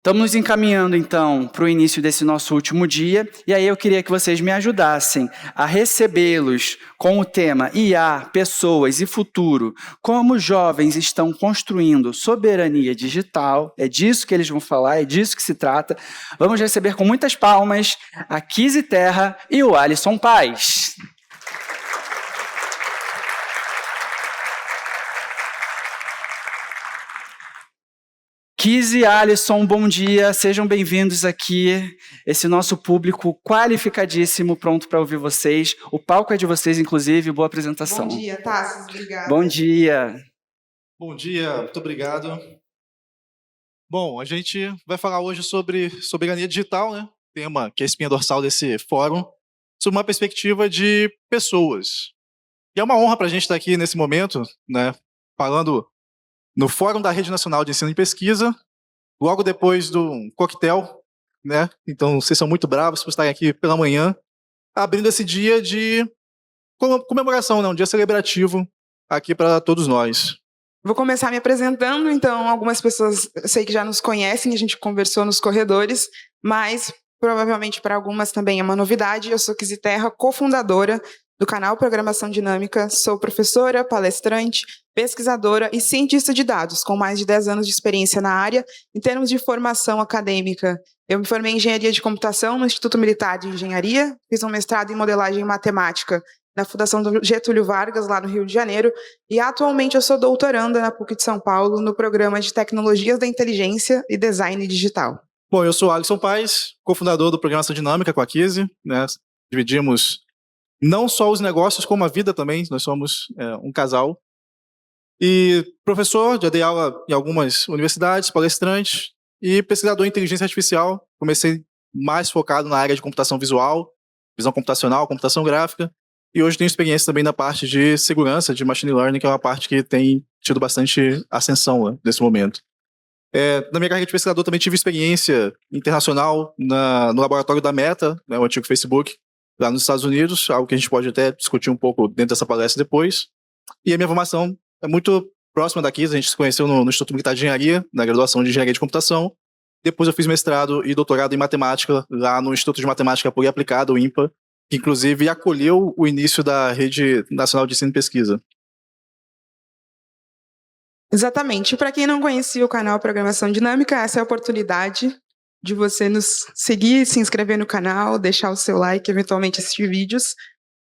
Estamos nos encaminhando, então, para o início desse nosso último dia, e aí eu queria que vocês me ajudassem a recebê-los com o tema IA, Pessoas e Futuro, como os jovens estão construindo soberania digital, é disso que eles vão falar, é disso que se trata. Vamos receber com muitas palmas a Kizzy Terra e o Alisson Paes. Kizzy e Alisson, bom dia, sejam bem-vindos aqui, esse nosso público qualificadíssimo, pronto para ouvir vocês. O palco é de vocês, inclusive, boa apresentação. Bom dia, Tassos, obrigada. Bom dia. Bom dia, muito obrigado. Bom, a gente vai falar hoje sobre soberania digital, né? Tema que é a espinha dorsal desse fórum, sob uma perspectiva de pessoas. E é uma honra para a gente estar aqui nesse momento, né? Falando no Fórum da Rede Nacional de Ensino e Pesquisa, logo depois do coquetel, né? Então, vocês são muito bravos por estarem aqui pela manhã, abrindo esse dia de comemoração, né? Um dia celebrativo aqui para todos nós. Vou começar me apresentando, então algumas pessoas eu sei que já nos conhecem, a gente conversou nos corredores, mas provavelmente para algumas também é uma novidade. Eu sou Kizzy Terra, cofundadora do canal Programação Dinâmica, sou professora, palestrante, pesquisadora e cientista de dados, com mais de 10 anos de experiência na área. Em termos de formação acadêmica, eu me formei em Engenharia de Computação no Instituto Militar de Engenharia, fiz um mestrado em Modelagem Matemática na Fundação do Getúlio Vargas, lá no Rio de Janeiro, e atualmente eu sou doutoranda na PUC de São Paulo, no programa de Tecnologias da Inteligência e Design Digital. Bom, eu sou Alisson Paes, cofundador do Programação Dinâmica com a Kizzy, né? Dividimos não só os negócios, como a vida também, nós somos um casal. E professor, já dei aula em algumas universidades, palestrante e pesquisador em inteligência artificial. Comecei mais focado na área de computação visual, visão computacional, computação gráfica. E hoje tenho experiência também na parte de segurança, de machine learning, que é uma parte que tem tido bastante ascensão, né, nesse momento. Na minha carreira de pesquisador também tive experiência internacional no laboratório da Meta, né, o antigo Facebook, lá nos Estados Unidos, algo que a gente pode até discutir um pouco dentro dessa palestra depois. E a minha formação é muito próxima daqui, a gente se conheceu no Instituto Militar de Engenharia, na graduação de Engenharia de Computação. Depois eu fiz mestrado e doutorado em Matemática, lá no Instituto de Matemática Pura e Aplicada, o INPA, que inclusive acolheu o início da Rede Nacional de Ensino e Pesquisa. Exatamente. Para quem não conhecia o canal Programação Dinâmica, essa é a oportunidade de você nos seguir, se inscrever no canal, deixar o seu like, eventualmente assistir vídeos.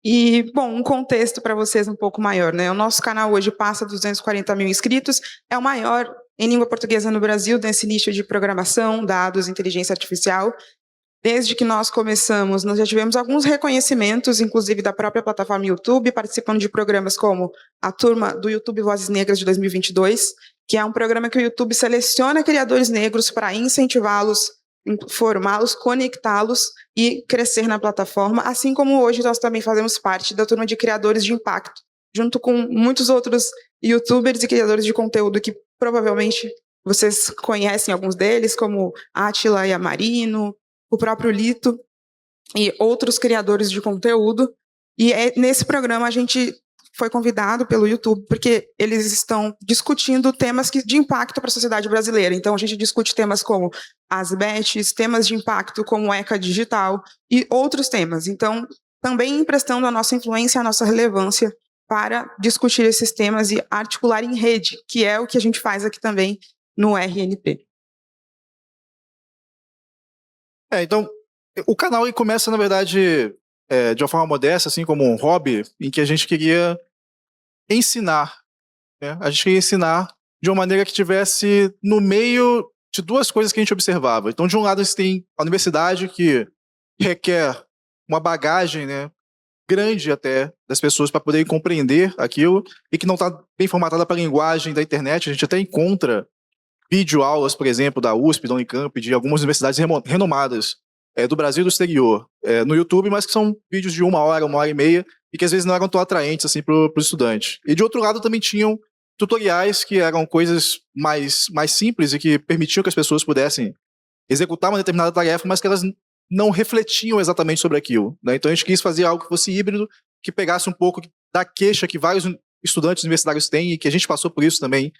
E, bom, um contexto para vocês um pouco maior, né? O nosso canal hoje passa 240 mil inscritos, é o maior em língua portuguesa no Brasil, nesse nicho de programação, dados, inteligência artificial. Desde que nós começamos, nós já tivemos alguns reconhecimentos, inclusive da própria plataforma YouTube, participando de programas como a turma do YouTube Vozes Negras de 2022, que é um programa que o YouTube seleciona criadores negros para incentivá-los, formá-los, conectá-los e crescer na plataforma, assim como hoje nós também fazemos parte da turma de criadores de impacto, junto com muitos outros youtubers e criadores de conteúdo que provavelmente vocês conhecem alguns deles, como Átila e Amarino, o próprio Lito e outros criadores de conteúdo. E nesse programa a gente foi convidado pelo YouTube porque eles estão discutindo temas de impacto para a sociedade brasileira. Então a gente discute temas como as bets, temas de impacto como ECA digital e outros temas. Então também emprestando a nossa influência, a nossa relevância para discutir esses temas e articular em rede, que é o que a gente faz aqui também no RNP. Então, o canal começa, na verdade, de uma forma modesta, assim como um hobby, em que a gente queria ensinar. Né? A gente queria ensinar de uma maneira que tivesse no meio de duas coisas que a gente observava. Então, de um lado, você tem a universidade, que requer uma bagagem, né, grande até das pessoas para poderem compreender aquilo, e que não está bem formatada para a linguagem da internet. A gente até encontra videoaulas, por exemplo, da USP, da Unicamp, de algumas universidades renomadas do Brasil e do exterior, no YouTube, mas que são vídeos de 1 hora e meia, e que às vezes não eram tão atraentes assim, para o estudante. E de outro lado também tinham tutoriais que eram coisas mais simples e que permitiam que as pessoas pudessem executar uma determinada tarefa, mas que elas não refletiam exatamente sobre aquilo. Né? Então a gente quis fazer algo que fosse híbrido, que pegasse um pouco da queixa que vários estudantes universitários têm, e que a gente passou por isso também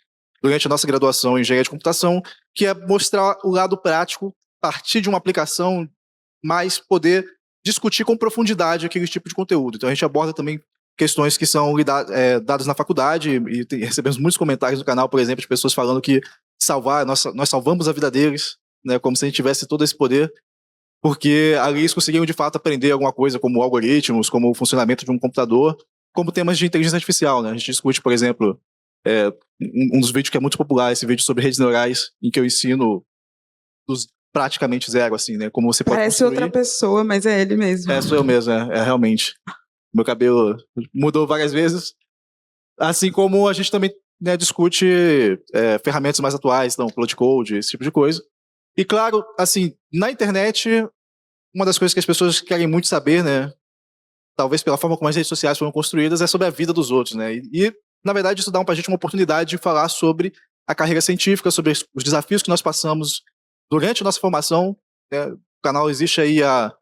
durante a nossa graduação em engenharia de computação, que é mostrar o lado prático, partir de uma aplicação, mas poder discutir com profundidade aquele tipo de conteúdo. Então a gente aborda também questões que são dadas na faculdade, e recebemos muitos comentários no canal, por exemplo, de pessoas falando que nós salvamos a vida deles, né, como se a gente tivesse todo esse poder, porque ali eles conseguiram de fato aprender alguma coisa, como algoritmos, como o funcionamento de um computador, como temas de inteligência artificial, né? A gente discute, por exemplo, um dos vídeos que é muito popular, esse vídeo sobre redes neurais, em que eu ensino dos praticamente zero, assim, né? Como você pode Parece construir. outra pessoa, mas é ele mesmo. Sou eu mesmo, realmente. Meu cabelo mudou várias vezes. Assim como a gente também, né, discute ferramentas mais atuais, então, Cloud Code, esse tipo de coisa. E claro, assim, na internet, uma das coisas que as pessoas querem muito saber, né, talvez pela forma como as redes sociais foram construídas, é sobre a vida dos outros, né? E na verdade, isso dá pra gente uma oportunidade de falar sobre a carreira científica, sobre os desafios que nós passamos durante a nossa formação, né? O canal existe aí há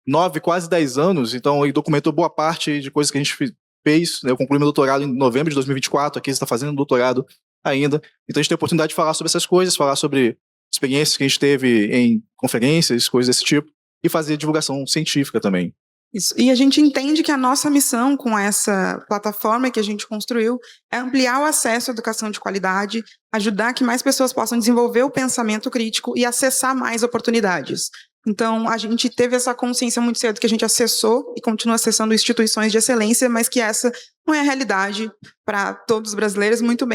9, quase 10 anos, então ele documentou boa parte de coisas que a gente fez, né? Eu concluí meu doutorado em novembro de 2024, aqui você está fazendo doutorado ainda, então a gente tem a oportunidade de falar sobre essas coisas, falar sobre experiências que a gente teve em conferências, coisas desse tipo, e fazer divulgação científica também. Isso. E a gente entende que a nossa missão com essa plataforma que a gente construiu é ampliar o acesso à educação de qualidade, ajudar que mais pessoas possam desenvolver o pensamento crítico e acessar mais oportunidades. Então, a gente teve essa consciência muito cedo que a gente acessou e continua acessando instituições de excelência, mas que essa não é a realidade para todos os brasileiros, muito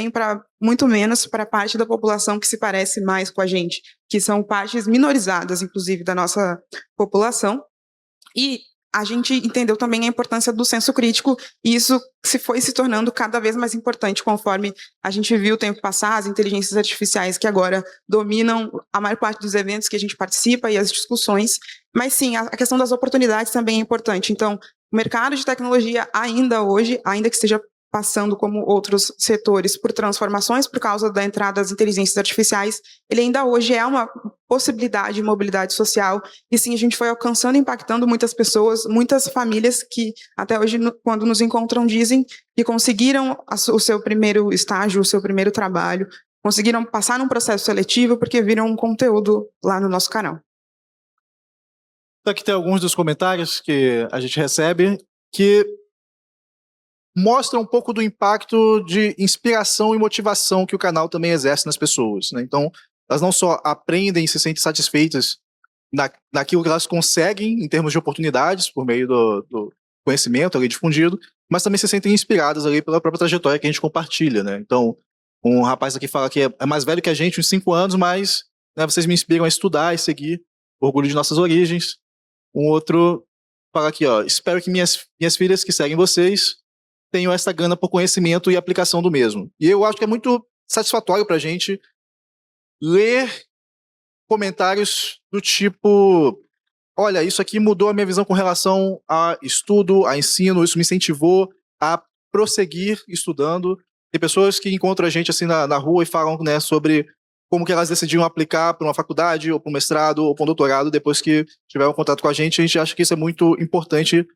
menos para parte da população que se parece mais com a gente, que são partes minorizadas, inclusive, da nossa população. E a gente entendeu também a importância do senso crítico, e isso foi se tornando cada vez mais importante conforme a gente viu o tempo passar, as inteligências artificiais que agora dominam a maior parte dos eventos que a gente participa e as discussões. Mas sim, a questão das oportunidades também é importante. Então, o mercado de tecnologia ainda hoje, ainda que esteja passando como outros setores por transformações por causa da entrada das inteligências artificiais, ele ainda hoje é uma possibilidade de mobilidade social, e sim, a gente foi alcançando e impactando muitas pessoas, muitas famílias que até hoje, quando nos encontram, dizem que conseguiram o seu primeiro estágio, o seu primeiro trabalho, conseguiram passar num processo seletivo porque viram um conteúdo lá no nosso canal. Aqui tem alguns dos comentários que a gente recebe que mostra um pouco do impacto de inspiração e motivação que o canal também exerce nas pessoas, né? Então, elas não só aprendem e se sentem satisfeitas naquilo que elas conseguem em termos de oportunidades por meio do conhecimento ali difundido, mas também se sentem inspiradas ali pela própria trajetória que a gente compartilha, né? Então, um rapaz aqui fala que é mais velho que a gente, uns 5 anos, mas, né, vocês me inspiram a estudar e seguir o orgulho de nossas origens. Um outro fala aqui, ó, espero que minhas filhas que seguem vocês tenham essa gana por conhecimento e aplicação do mesmo. E eu acho que é muito satisfatório pra gente ler comentários do tipo, olha, isso aqui mudou a minha visão com relação a estudo, a ensino, isso me incentivou a prosseguir estudando. Tem pessoas que encontram a gente assim na rua e falam, né, sobre como que elas decidiram aplicar para uma faculdade, ou para um mestrado, ou para um doutorado, depois que tiveram contato com a gente acha que isso é muito importante,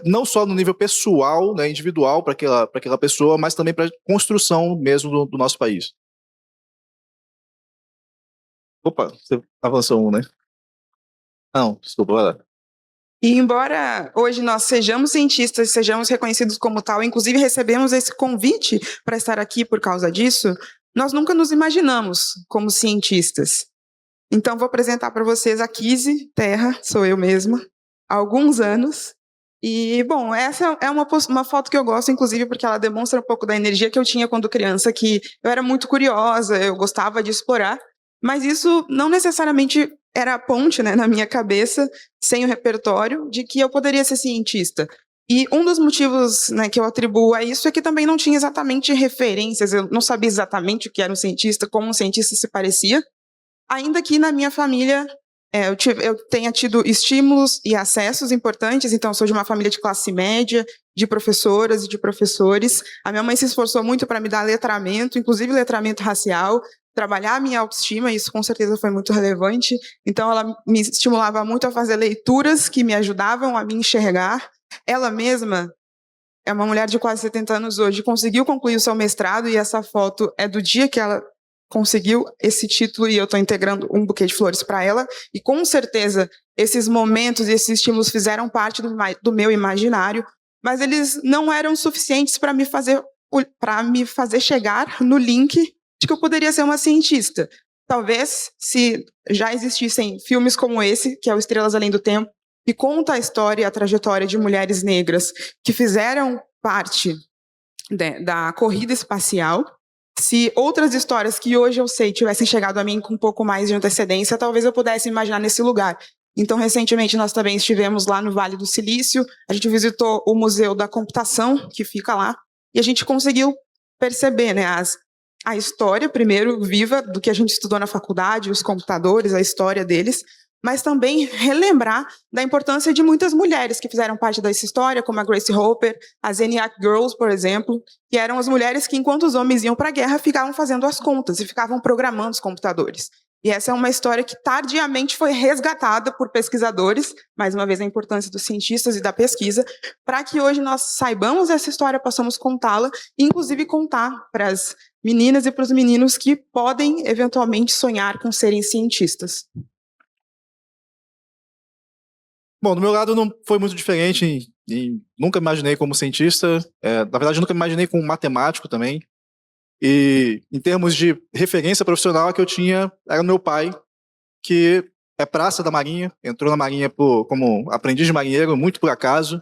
não só no nível pessoal, né, individual para aquela pessoa, mas também para a construção mesmo do nosso país. Opa, você avançou né? Não, desculpa, vai lá. E embora hoje nós sejamos cientistas, sejamos reconhecidos como tal, inclusive recebemos esse convite para estar aqui por causa disso, nós nunca nos imaginamos como cientistas. Então vou apresentar para vocês a Kizzy Terra, sou eu mesma, há alguns anos. E, bom, essa é uma foto que eu gosto, inclusive, porque ela demonstra um pouco da energia que eu tinha quando criança, que eu era muito curiosa, eu gostava de explorar, mas isso não necessariamente era a ponte, né, na minha cabeça, sem o repertório, de que eu poderia ser cientista. E um dos motivos, né, que eu atribuo a isso é que também não tinha exatamente referências, eu não sabia exatamente o que era um cientista, como um cientista se parecia, ainda que na minha família eu tenha tido estímulos e acessos importantes, então eu sou de uma família de classe média, de professoras e de professores. A minha mãe se esforçou muito para me dar letramento, inclusive letramento racial, trabalhar a minha autoestima, isso com certeza foi muito relevante. Então ela me estimulava muito a fazer leituras que me ajudavam a me enxergar. Ela mesma é uma mulher de quase 70 anos hoje, conseguiu concluir o seu mestrado, e essa foto é do dia que ela conseguiu esse título, e eu estou integrando um buquê de flores para ela, e com certeza esses momentos e esses estímulos fizeram parte do meu imaginário, mas eles não eram suficientes para me fazer chegar no link de que eu poderia ser uma cientista. Talvez, se já existissem filmes como esse, que é o Estrelas Além do Tempo, que conta a história e a trajetória de mulheres negras que fizeram parte da corrida espacial, se outras histórias que hoje eu sei tivessem chegado a mim com um pouco mais de antecedência, talvez eu pudesse imaginar nesse lugar. Então, recentemente, nós também estivemos lá no Vale do Silício, a gente visitou o Museu da Computação, que fica lá, e a gente conseguiu perceber, né, a história, primeiro, viva do que a gente estudou na faculdade, os computadores, a história deles, mas também relembrar da importância de muitas mulheres que fizeram parte dessa história, como a Grace Hopper, as ENIAC Girls, por exemplo, que eram as mulheres que, enquanto os homens iam para a guerra, ficavam fazendo as contas e ficavam programando os computadores. E essa é uma história que tardiamente foi resgatada por pesquisadores, mais uma vez a importância dos cientistas e da pesquisa, para que hoje nós saibamos essa história, possamos contá-la, e inclusive contar para as meninas e para os meninos que podem eventualmente sonhar com serem cientistas. Bom, do meu lado não foi muito diferente, e nunca me imaginei como cientista, na verdade nunca me imaginei como matemático também, e em termos de referência profissional, a que eu tinha era o meu pai, que é praça da Marinha, entrou na Marinha como aprendiz de marinheiro, muito por acaso.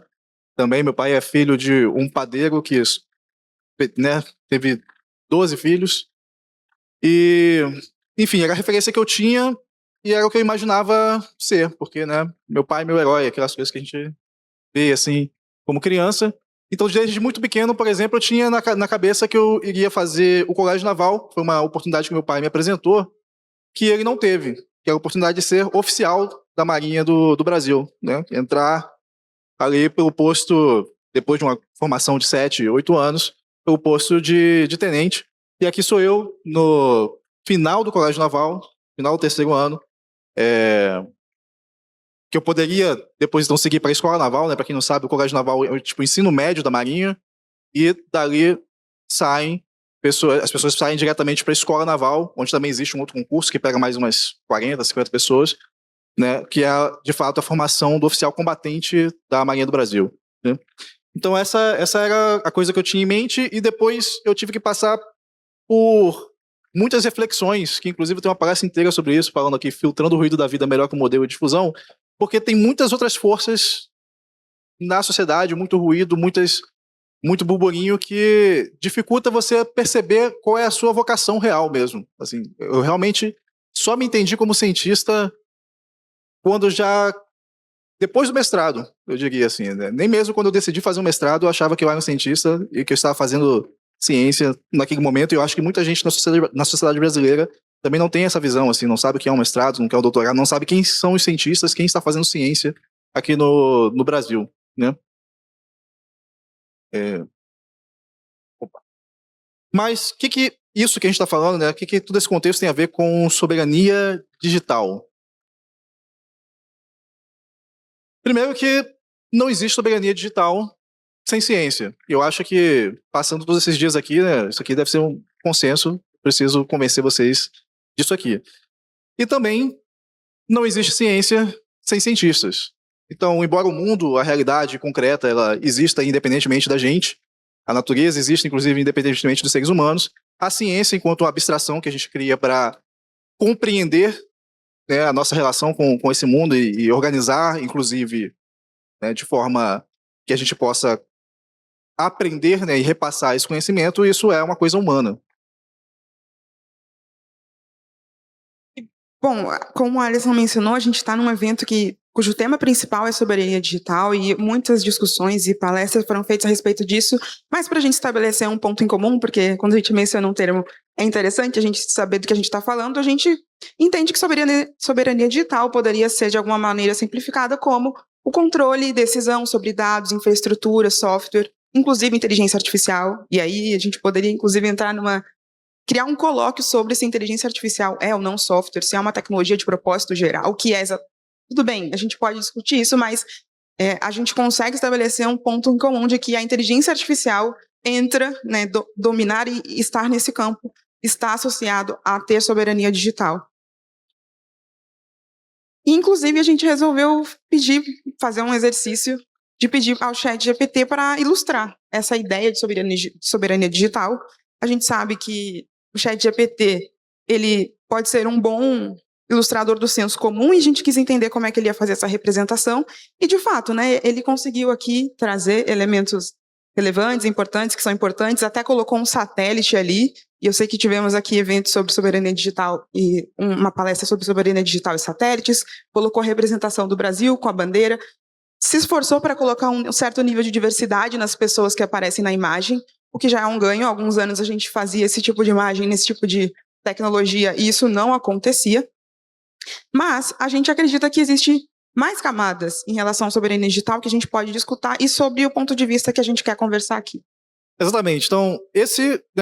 Também meu pai é filho de um padeiro que, né, teve 12 filhos, e enfim, era a referência que eu tinha, e era o que eu imaginava ser, porque, né, meu pai é meu herói, aquelas coisas que a gente vê, assim, como criança. Então, desde muito pequeno, por exemplo, eu tinha na cabeça que eu iria fazer o colégio naval. Foi uma oportunidade que meu pai me apresentou, que ele não teve, que era a oportunidade de ser oficial da Marinha do Brasil, né? Entrar ali pelo posto, depois de uma formação de 7, 8 anos, pelo posto de tenente. E aqui sou eu, no final do colégio naval, final do 3º ano, que eu poderia depois então seguir para a escola naval, né? Para quem não sabe, o colégio naval é tipo o ensino médio da Marinha, e dali saem as pessoas saem diretamente para a escola naval, onde também existe um outro concurso que pega mais umas 40, 50 pessoas, né? Que é de fato a formação do oficial combatente da Marinha do Brasil, né? Então essa era a coisa que eu tinha em mente, e depois eu tive que passar por muitas reflexões, que inclusive tem uma palestra inteira sobre isso, falando aqui, filtrando o ruído da vida melhor que o modelo de difusão, porque tem muitas outras forças na sociedade, muito ruído, muito burburinho, que dificulta você perceber qual é a sua vocação real mesmo. Assim, eu realmente só me entendi como cientista quando depois do mestrado, eu diria assim, né? Nem mesmo quando eu decidi fazer um mestrado, eu achava que eu era um cientista e que eu estava fazendo ciência naquele momento, e eu acho que muita gente na sociedade brasileira também não tem essa visão, assim, não sabe o que é um mestrado, não quer um doutorado, não sabe quem são os cientistas, quem está fazendo ciência aqui no Brasil, né? Mas o que isso que a gente está falando, né? O que todo esse contexto tem a ver com soberania digital? Primeiro que não existe soberania digital sem ciência. Eu acho que, passando todos esses dias aqui, né, isso aqui deve ser um consenso, preciso convencer vocês disso aqui. E também não existe ciência sem cientistas. Então, embora o mundo, a realidade concreta, ela exista independentemente da gente, a natureza existe, inclusive, independentemente dos seres humanos, a ciência, enquanto uma abstração que a gente cria para compreender, né, a nossa relação com esse mundo e organizar, inclusive, né, de forma que a gente possa aprender, né, e repassar esse conhecimento, isso é uma coisa humana. Bom, como a Alisson mencionou, a gente está num evento cujo tema principal é soberania digital, e muitas discussões e palestras foram feitas a respeito disso, mas para a gente estabelecer um ponto em comum, porque quando a gente menciona um termo, é interessante a gente saber do que a gente está falando, a gente entende que soberania digital poderia ser, de alguma maneira simplificada, como o controle e decisão sobre dados, infraestrutura, software, inclusive inteligência artificial, e aí a gente poderia, inclusive, criar um colóquio sobre se a inteligência artificial é ou não software, se é uma tecnologia de propósito geral, o que é. Tudo bem, a gente pode discutir isso, mas a gente consegue estabelecer um ponto em comum de que a inteligência artificial entra, né, dominar e estar nesse campo, está associado a ter soberania digital. Inclusive, a gente resolveu fazer um exercício de pedir ao ChatGPT para ilustrar essa ideia de soberania digital. A gente sabe que o ChatGPT, ele pode ser um bom ilustrador do senso comum, e a gente quis entender como é que ele ia fazer essa representação, e de fato, né, ele conseguiu aqui trazer elementos relevantes, importantes, que são importantes, até colocou um satélite ali, e eu sei que tivemos aqui eventos sobre soberania digital e uma palestra sobre soberania digital e satélites, colocou a representação do Brasil com a bandeira, se esforçou para colocar um certo nível de diversidade nas pessoas que aparecem na imagem, o que já é um ganho. Há alguns anos a gente fazia esse tipo de imagem, nesse tipo de tecnologia, e isso não acontecia. Mas a gente acredita que existe mais camadas em relação à soberania digital que a gente pode discutir, e sobre o ponto de vista que a gente quer conversar aqui. Exatamente. Então,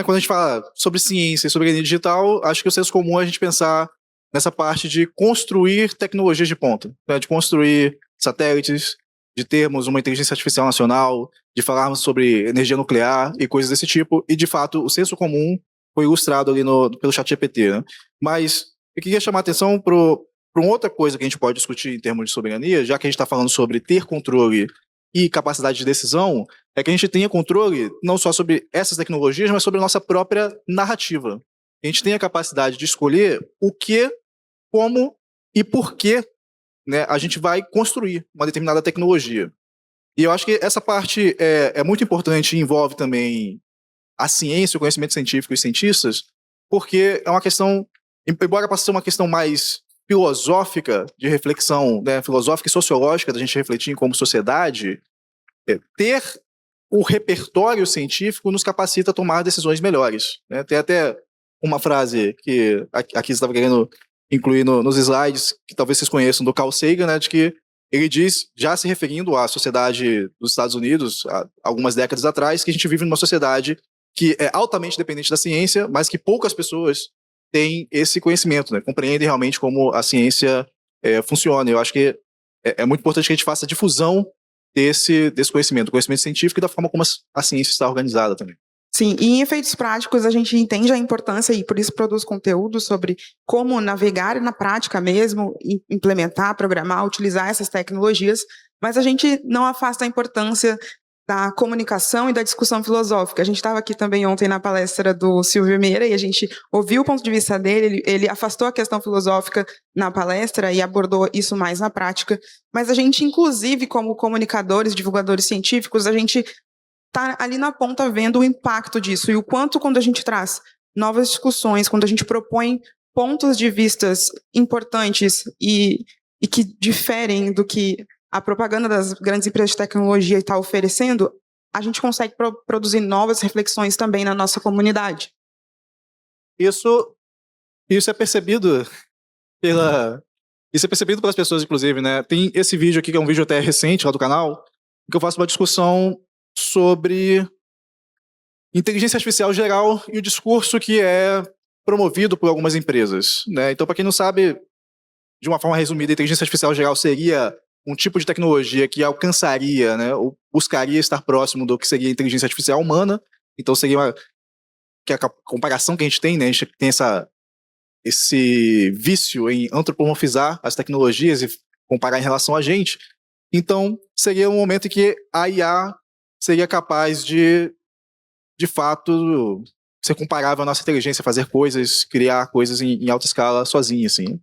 quando a gente fala sobre ciência e soberania digital, acho que o senso comum é a gente pensar nessa parte de construir tecnologias de ponta, né? De construir satélites, de termos uma inteligência artificial nacional, de falarmos sobre energia nuclear e coisas desse tipo, e de fato o senso comum foi ilustrado ali pelo ChatGPT, né? Mas eu queria chamar a atenção para uma outra coisa que a gente pode discutir em termos de soberania, já que a gente está falando sobre ter controle e capacidade de decisão, é que a gente tenha controle não só sobre essas tecnologias, mas sobre a nossa própria narrativa. A gente tenha a capacidade de escolher o que, como e por que, né, a gente vai construir uma determinada tecnologia. E eu acho que essa parte é muito importante e envolve também a ciência, o conhecimento científico e cientistas, porque é uma questão, embora possa ser uma questão mais filosófica, de reflexão, né, filosófica e sociológica, da gente refletir como sociedade, ter o repertório científico nos capacita a tomar decisões melhores, né? Tem até uma frase que aqui você estava querendo incluir nos slides, que talvez vocês conheçam, do Carl Sagan, né, de que ele diz, já se referindo à sociedade dos Estados Unidos, há algumas décadas atrás, que a gente vive numa sociedade que é altamente dependente da ciência, mas que poucas pessoas têm esse conhecimento, né, compreendem realmente como a ciência funciona. Eu acho que é muito importante que a gente faça a difusão desse conhecimento, do conhecimento científico e da forma como a ciência está organizada também. Sim, e em efeitos práticos a gente entende a importância e por isso produz conteúdo sobre como navegar na prática mesmo, implementar, programar, utilizar essas tecnologias, mas a gente não afasta a importância da comunicação e da discussão filosófica. A gente estava aqui também ontem na palestra do Silvio Meira e a gente ouviu o ponto de vista dele, ele afastou a questão filosófica na palestra e abordou isso mais na prática, mas a gente, inclusive, como comunicadores, divulgadores científicos, a gente está ali na ponta vendo o impacto disso e o quanto, quando a gente traz novas discussões, quando a gente propõe pontos de vistas importantes e que diferem do que a propaganda das grandes empresas de tecnologia está oferecendo, a gente consegue produzir novas reflexões também na nossa comunidade. Isso é percebido pelas pessoas, inclusive, né? Tem esse vídeo aqui, que é um vídeo até recente lá do canal, que eu faço uma discussão sobre inteligência artificial geral e o discurso que é promovido por algumas empresas, né? Então, para quem não sabe, de uma forma resumida, a inteligência artificial geral seria um tipo de tecnologia que alcançaria, né, ou buscaria estar próximo do que seria a inteligência artificial humana. Então, seria que a comparação que a gente tem, né, a gente tem esse vício em antropomorfizar as tecnologias e comparar em relação a gente. Então, seria um momento em que a IA seria capaz de fato, ser comparável à nossa inteligência, fazer coisas, criar coisas em alta escala sozinha, assim.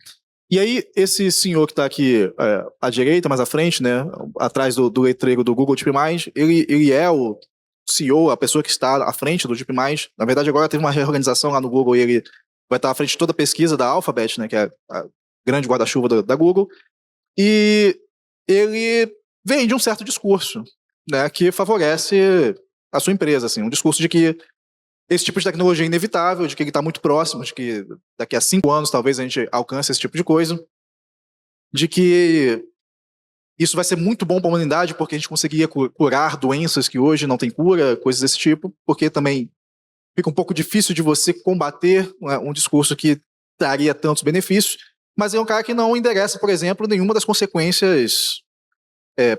E aí, esse senhor que está aqui à direita, mais à frente, né, atrás do letreiro do Google DeepMind, ele é o CEO, a pessoa que está à frente do DeepMind. Na verdade, agora teve uma reorganização lá no Google e ele vai estar à frente de toda a pesquisa da Alphabet, né, que é a grande guarda-chuva da Google. E ele vende um certo discurso, né, que favorece a sua empresa, assim, um discurso de que esse tipo de tecnologia é inevitável, de que ele está muito próximo, de que daqui a 5 anos talvez a gente alcance esse tipo de coisa, de que isso vai ser muito bom para a humanidade porque a gente conseguiria curar doenças que hoje não tem cura, coisas desse tipo, porque também fica um pouco difícil de você combater, né, um discurso que traria tantos benefícios, mas é um cara que não endereça, por exemplo, nenhuma das consequências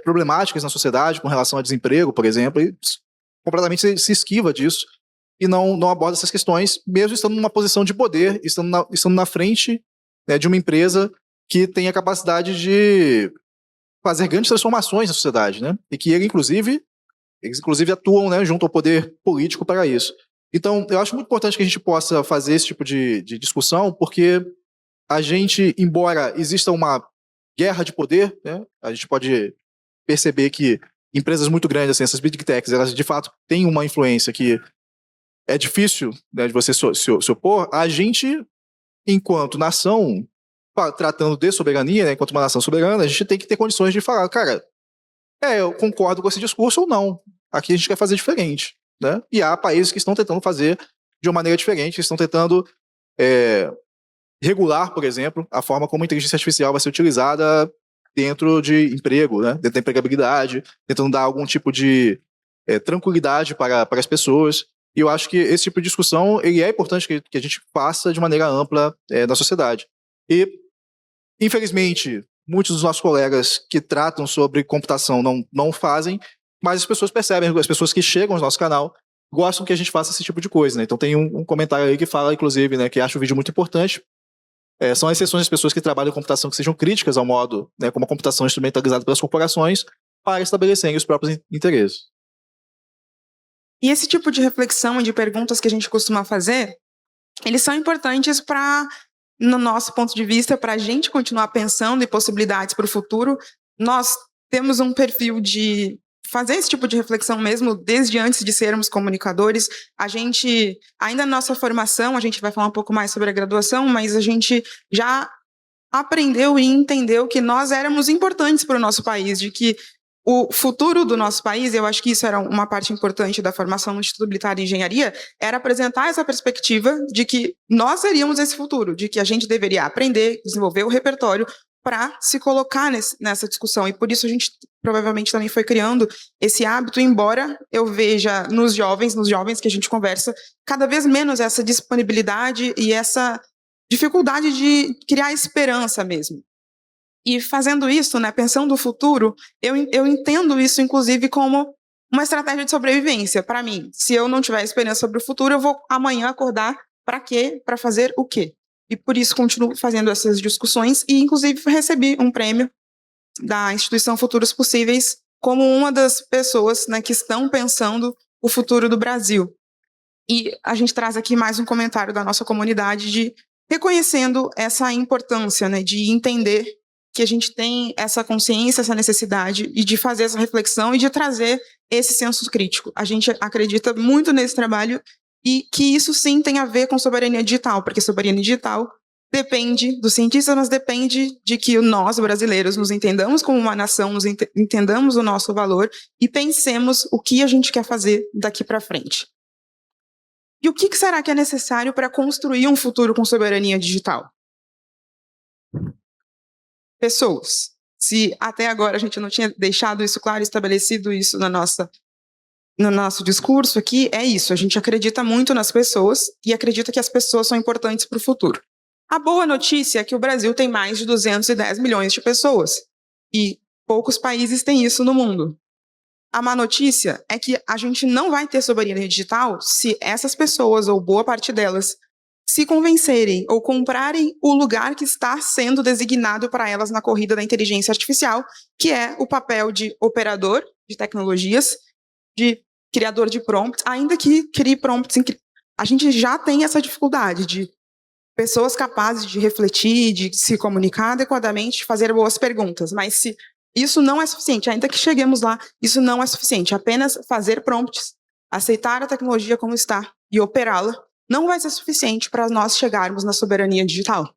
problemáticas na sociedade com relação a desemprego, por exemplo, e completamente se esquiva disso e não aborda essas questões, mesmo estando numa posição de poder, estando na frente, né, de uma empresa que tem a capacidade de fazer grandes transformações na sociedade, né? E que eles inclusive atuam, né, junto ao poder político para isso. Então, eu acho muito importante que a gente possa fazer esse tipo de discussão, porque a gente, embora exista uma guerra de poder, né, a gente pode perceber que empresas muito grandes, assim, essas big techs, elas de fato têm uma influência que é difícil, né, de você se opor. A gente, enquanto nação, tratando de soberania, né, enquanto uma nação soberana, a gente tem que ter condições de falar, cara, eu concordo com esse discurso ou não. Aqui a gente quer fazer diferente, né? E há países que estão tentando fazer de uma maneira diferente, que estão tentando regular, por exemplo, a forma como a inteligência artificial vai ser utilizada dentro de emprego, né? Dentro da empregabilidade, tentando dar algum tipo de tranquilidade para as pessoas. E eu acho que esse tipo de discussão ele é importante que a gente faça de maneira ampla na sociedade. E, infelizmente, muitos dos nossos colegas que tratam sobre computação não fazem, mas as pessoas percebem, as pessoas que chegam ao nosso canal gostam que a gente faça esse tipo de coisa, né? Então tem um comentário aí que fala, inclusive, né, que acha o vídeo muito importante. São exceções as pessoas que trabalham em computação que sejam críticas ao modo, né, como a computação é instrumentalizada pelas corporações para estabelecerem os próprios interesses. E esse tipo de reflexão e de perguntas que a gente costuma fazer, eles são importantes para, no nosso ponto de vista, para a gente continuar pensando em possibilidades para o futuro. Nós temos um perfil de fazer esse tipo de reflexão mesmo desde antes de sermos comunicadores. A gente, ainda na nossa formação, a gente vai falar um pouco mais sobre a graduação, mas a gente já aprendeu e entendeu que nós éramos importantes para o nosso país, de que o futuro do nosso país, eu acho que isso era uma parte importante da formação no Instituto Militar de Engenharia, era apresentar essa perspectiva de que nós seríamos esse futuro, de que a gente deveria aprender, desenvolver o repertório para se colocar nessa discussão. E por isso a gente provavelmente também foi criando esse hábito, embora eu veja nos jovens que a gente conversa, cada vez menos essa disponibilidade e essa dificuldade de criar esperança mesmo. E fazendo isso, né, pensando o futuro, eu entendo isso, inclusive, como uma estratégia de sobrevivência. Para mim, se eu não tiver esperança sobre o futuro, eu vou amanhã acordar para quê? Para fazer o quê? E por isso continuo fazendo essas discussões e, inclusive, recebi um prêmio da instituição Futuros Possíveis como uma das pessoas, né, que estão pensando o futuro do Brasil. E a gente traz aqui mais um comentário da nossa comunidade de reconhecendo essa importância, né, de entender que a gente tem essa consciência, essa necessidade e de fazer essa reflexão e de trazer esse senso crítico. A gente acredita muito nesse trabalho e que isso sim tem a ver com soberania digital, porque soberania digital depende dos cientistas, mas depende de que nós, brasileiros, nos entendamos como uma nação, nos entendamos o nosso valor e pensemos o que a gente quer fazer daqui para frente. E o que será que é necessário para construir um futuro com soberania digital? Pessoas. Se até agora a gente não tinha deixado isso claro, estabelecido isso no nosso discurso aqui, é isso. A gente acredita muito nas pessoas e acredita que as pessoas são importantes para o futuro. A boa notícia é que o Brasil tem mais de 210 milhões de pessoas e poucos países têm isso no mundo. A má notícia é que a gente não vai ter soberania digital se essas pessoas, ou boa parte delas, se convencerem ou comprarem o lugar que está sendo designado para elas na corrida da inteligência artificial, que é o papel de operador de tecnologias, de criador de prompts, ainda que crie prompts. A gente já tem essa dificuldade de pessoas capazes de refletir, de se comunicar adequadamente, de fazer boas perguntas, mas se isso não é suficiente, ainda que cheguemos lá, isso não é suficiente. Apenas fazer prompts, aceitar a tecnologia como está e operá-la, não vai ser suficiente para nós chegarmos na soberania digital.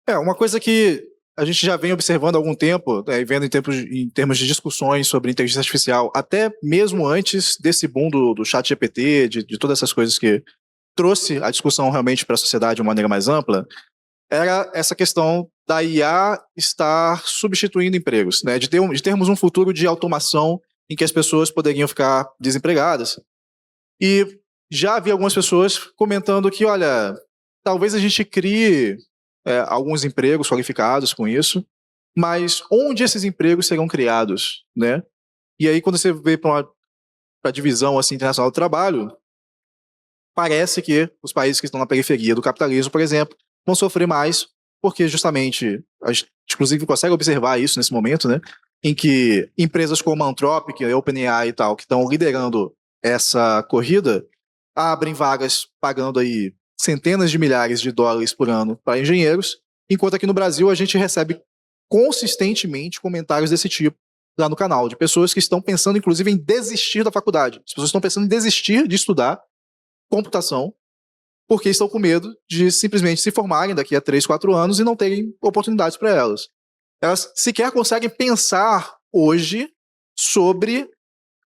Uma coisa que a gente já vem observando há algum tempo, né, e vendo em termos de discussões sobre inteligência artificial, até mesmo antes desse boom do ChatGPT, de todas essas coisas que trouxe a discussão realmente para a sociedade de uma maneira mais ampla, era essa questão da IA estar substituindo empregos, né, de termos um futuro de automação em que as pessoas poderiam ficar desempregadas. E já havia algumas pessoas comentando que, olha, talvez a gente crie alguns empregos qualificados com isso, mas onde esses empregos serão criados, né? E aí, quando você vê para a divisão assim, internacional do trabalho, parece que os países que estão na periferia do capitalismo, por exemplo, vão sofrer mais, porque justamente, a gente inclusive consegue observar isso nesse momento, né? Em que empresas como a Anthropic, a OpenAI e tal, que estão liderando essa corrida, abrem vagas pagando aí centenas de milhares de dólares por ano para engenheiros, enquanto aqui no Brasil a gente recebe consistentemente comentários desse tipo lá no canal, de pessoas que estão pensando inclusive em desistir da faculdade. As pessoas estão pensando em desistir de estudar computação porque estão com medo de simplesmente se formarem daqui a 3, 4 anos e não terem oportunidades para elas. Elas sequer conseguem pensar hoje sobre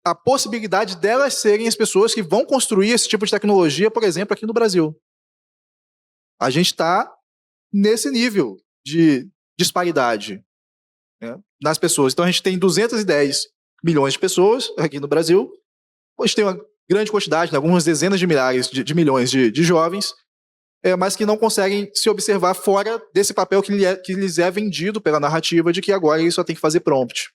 a possibilidade delas serem as pessoas que vão construir esse tipo de tecnologia, por exemplo, aqui no Brasil. A gente está nesse nível de disparidade, né, nas pessoas. Então a gente tem 210 milhões de pessoas aqui no Brasil, a gente tem uma grande quantidade, né, algumas dezenas de milhares de milhões de jovens, mas que não conseguem se observar fora desse papel que lhes é vendido pela narrativa de que agora eles só tem que fazer prompt.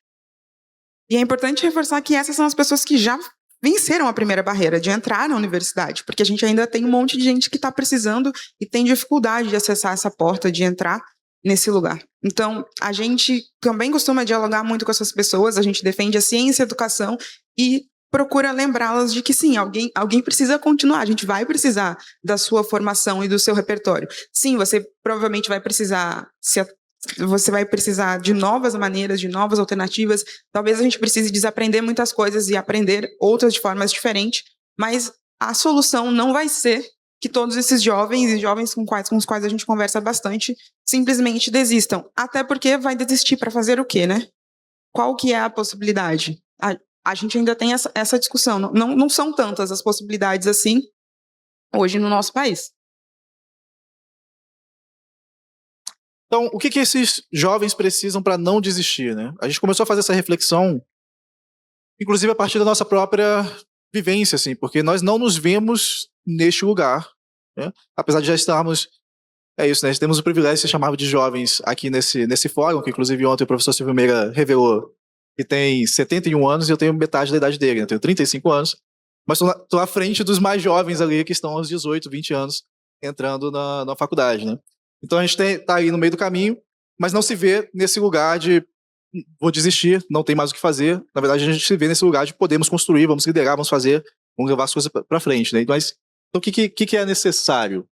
E é importante reforçar que essas são as pessoas que já venceram a primeira barreira de entrar na universidade, porque a gente ainda tem um monte de gente que está precisando e tem dificuldade de acessar essa porta, de entrar nesse lugar. Então, a gente também costuma dialogar muito com essas pessoas, a gente defende a ciência e a educação e procura lembrá-las de que sim, alguém precisa continuar, a gente vai precisar da sua formação e do seu repertório. Sim, você provavelmente vai precisar você vai precisar de novas maneiras, de novas alternativas. Talvez a gente precise desaprender muitas coisas e aprender outras de formas diferentes, mas a solução não vai ser que todos esses jovens e jovens com os quais a gente conversa bastante simplesmente desistam. Até porque vai desistir para fazer o quê, né? Qual que é a possibilidade? A gente ainda tem essa discussão. Não são tantas as possibilidades assim hoje no nosso país. Então, o que esses jovens precisam para não desistir, né? A gente começou a fazer essa reflexão, inclusive a partir da nossa própria vivência, assim, porque nós não nos vemos neste lugar, né? Apesar de já estarmos, isso, né? Temos o privilégio de ser chamado de jovens aqui nesse fórum, que inclusive ontem o professor Silvio Meira revelou que tem 71 anos e eu tenho metade da idade dele, né? Eu tenho 35 anos, mas estou à frente dos mais jovens ali, que estão aos 18, 20 anos, entrando na faculdade, né? Então a gente está aí no meio do caminho, mas não se vê nesse lugar de vou desistir, não tem mais o que fazer. Na verdade, a gente se vê nesse lugar de podemos construir, vamos liderar, vamos fazer, vamos levar as coisas para frente, né? Mas, então o que é necessário?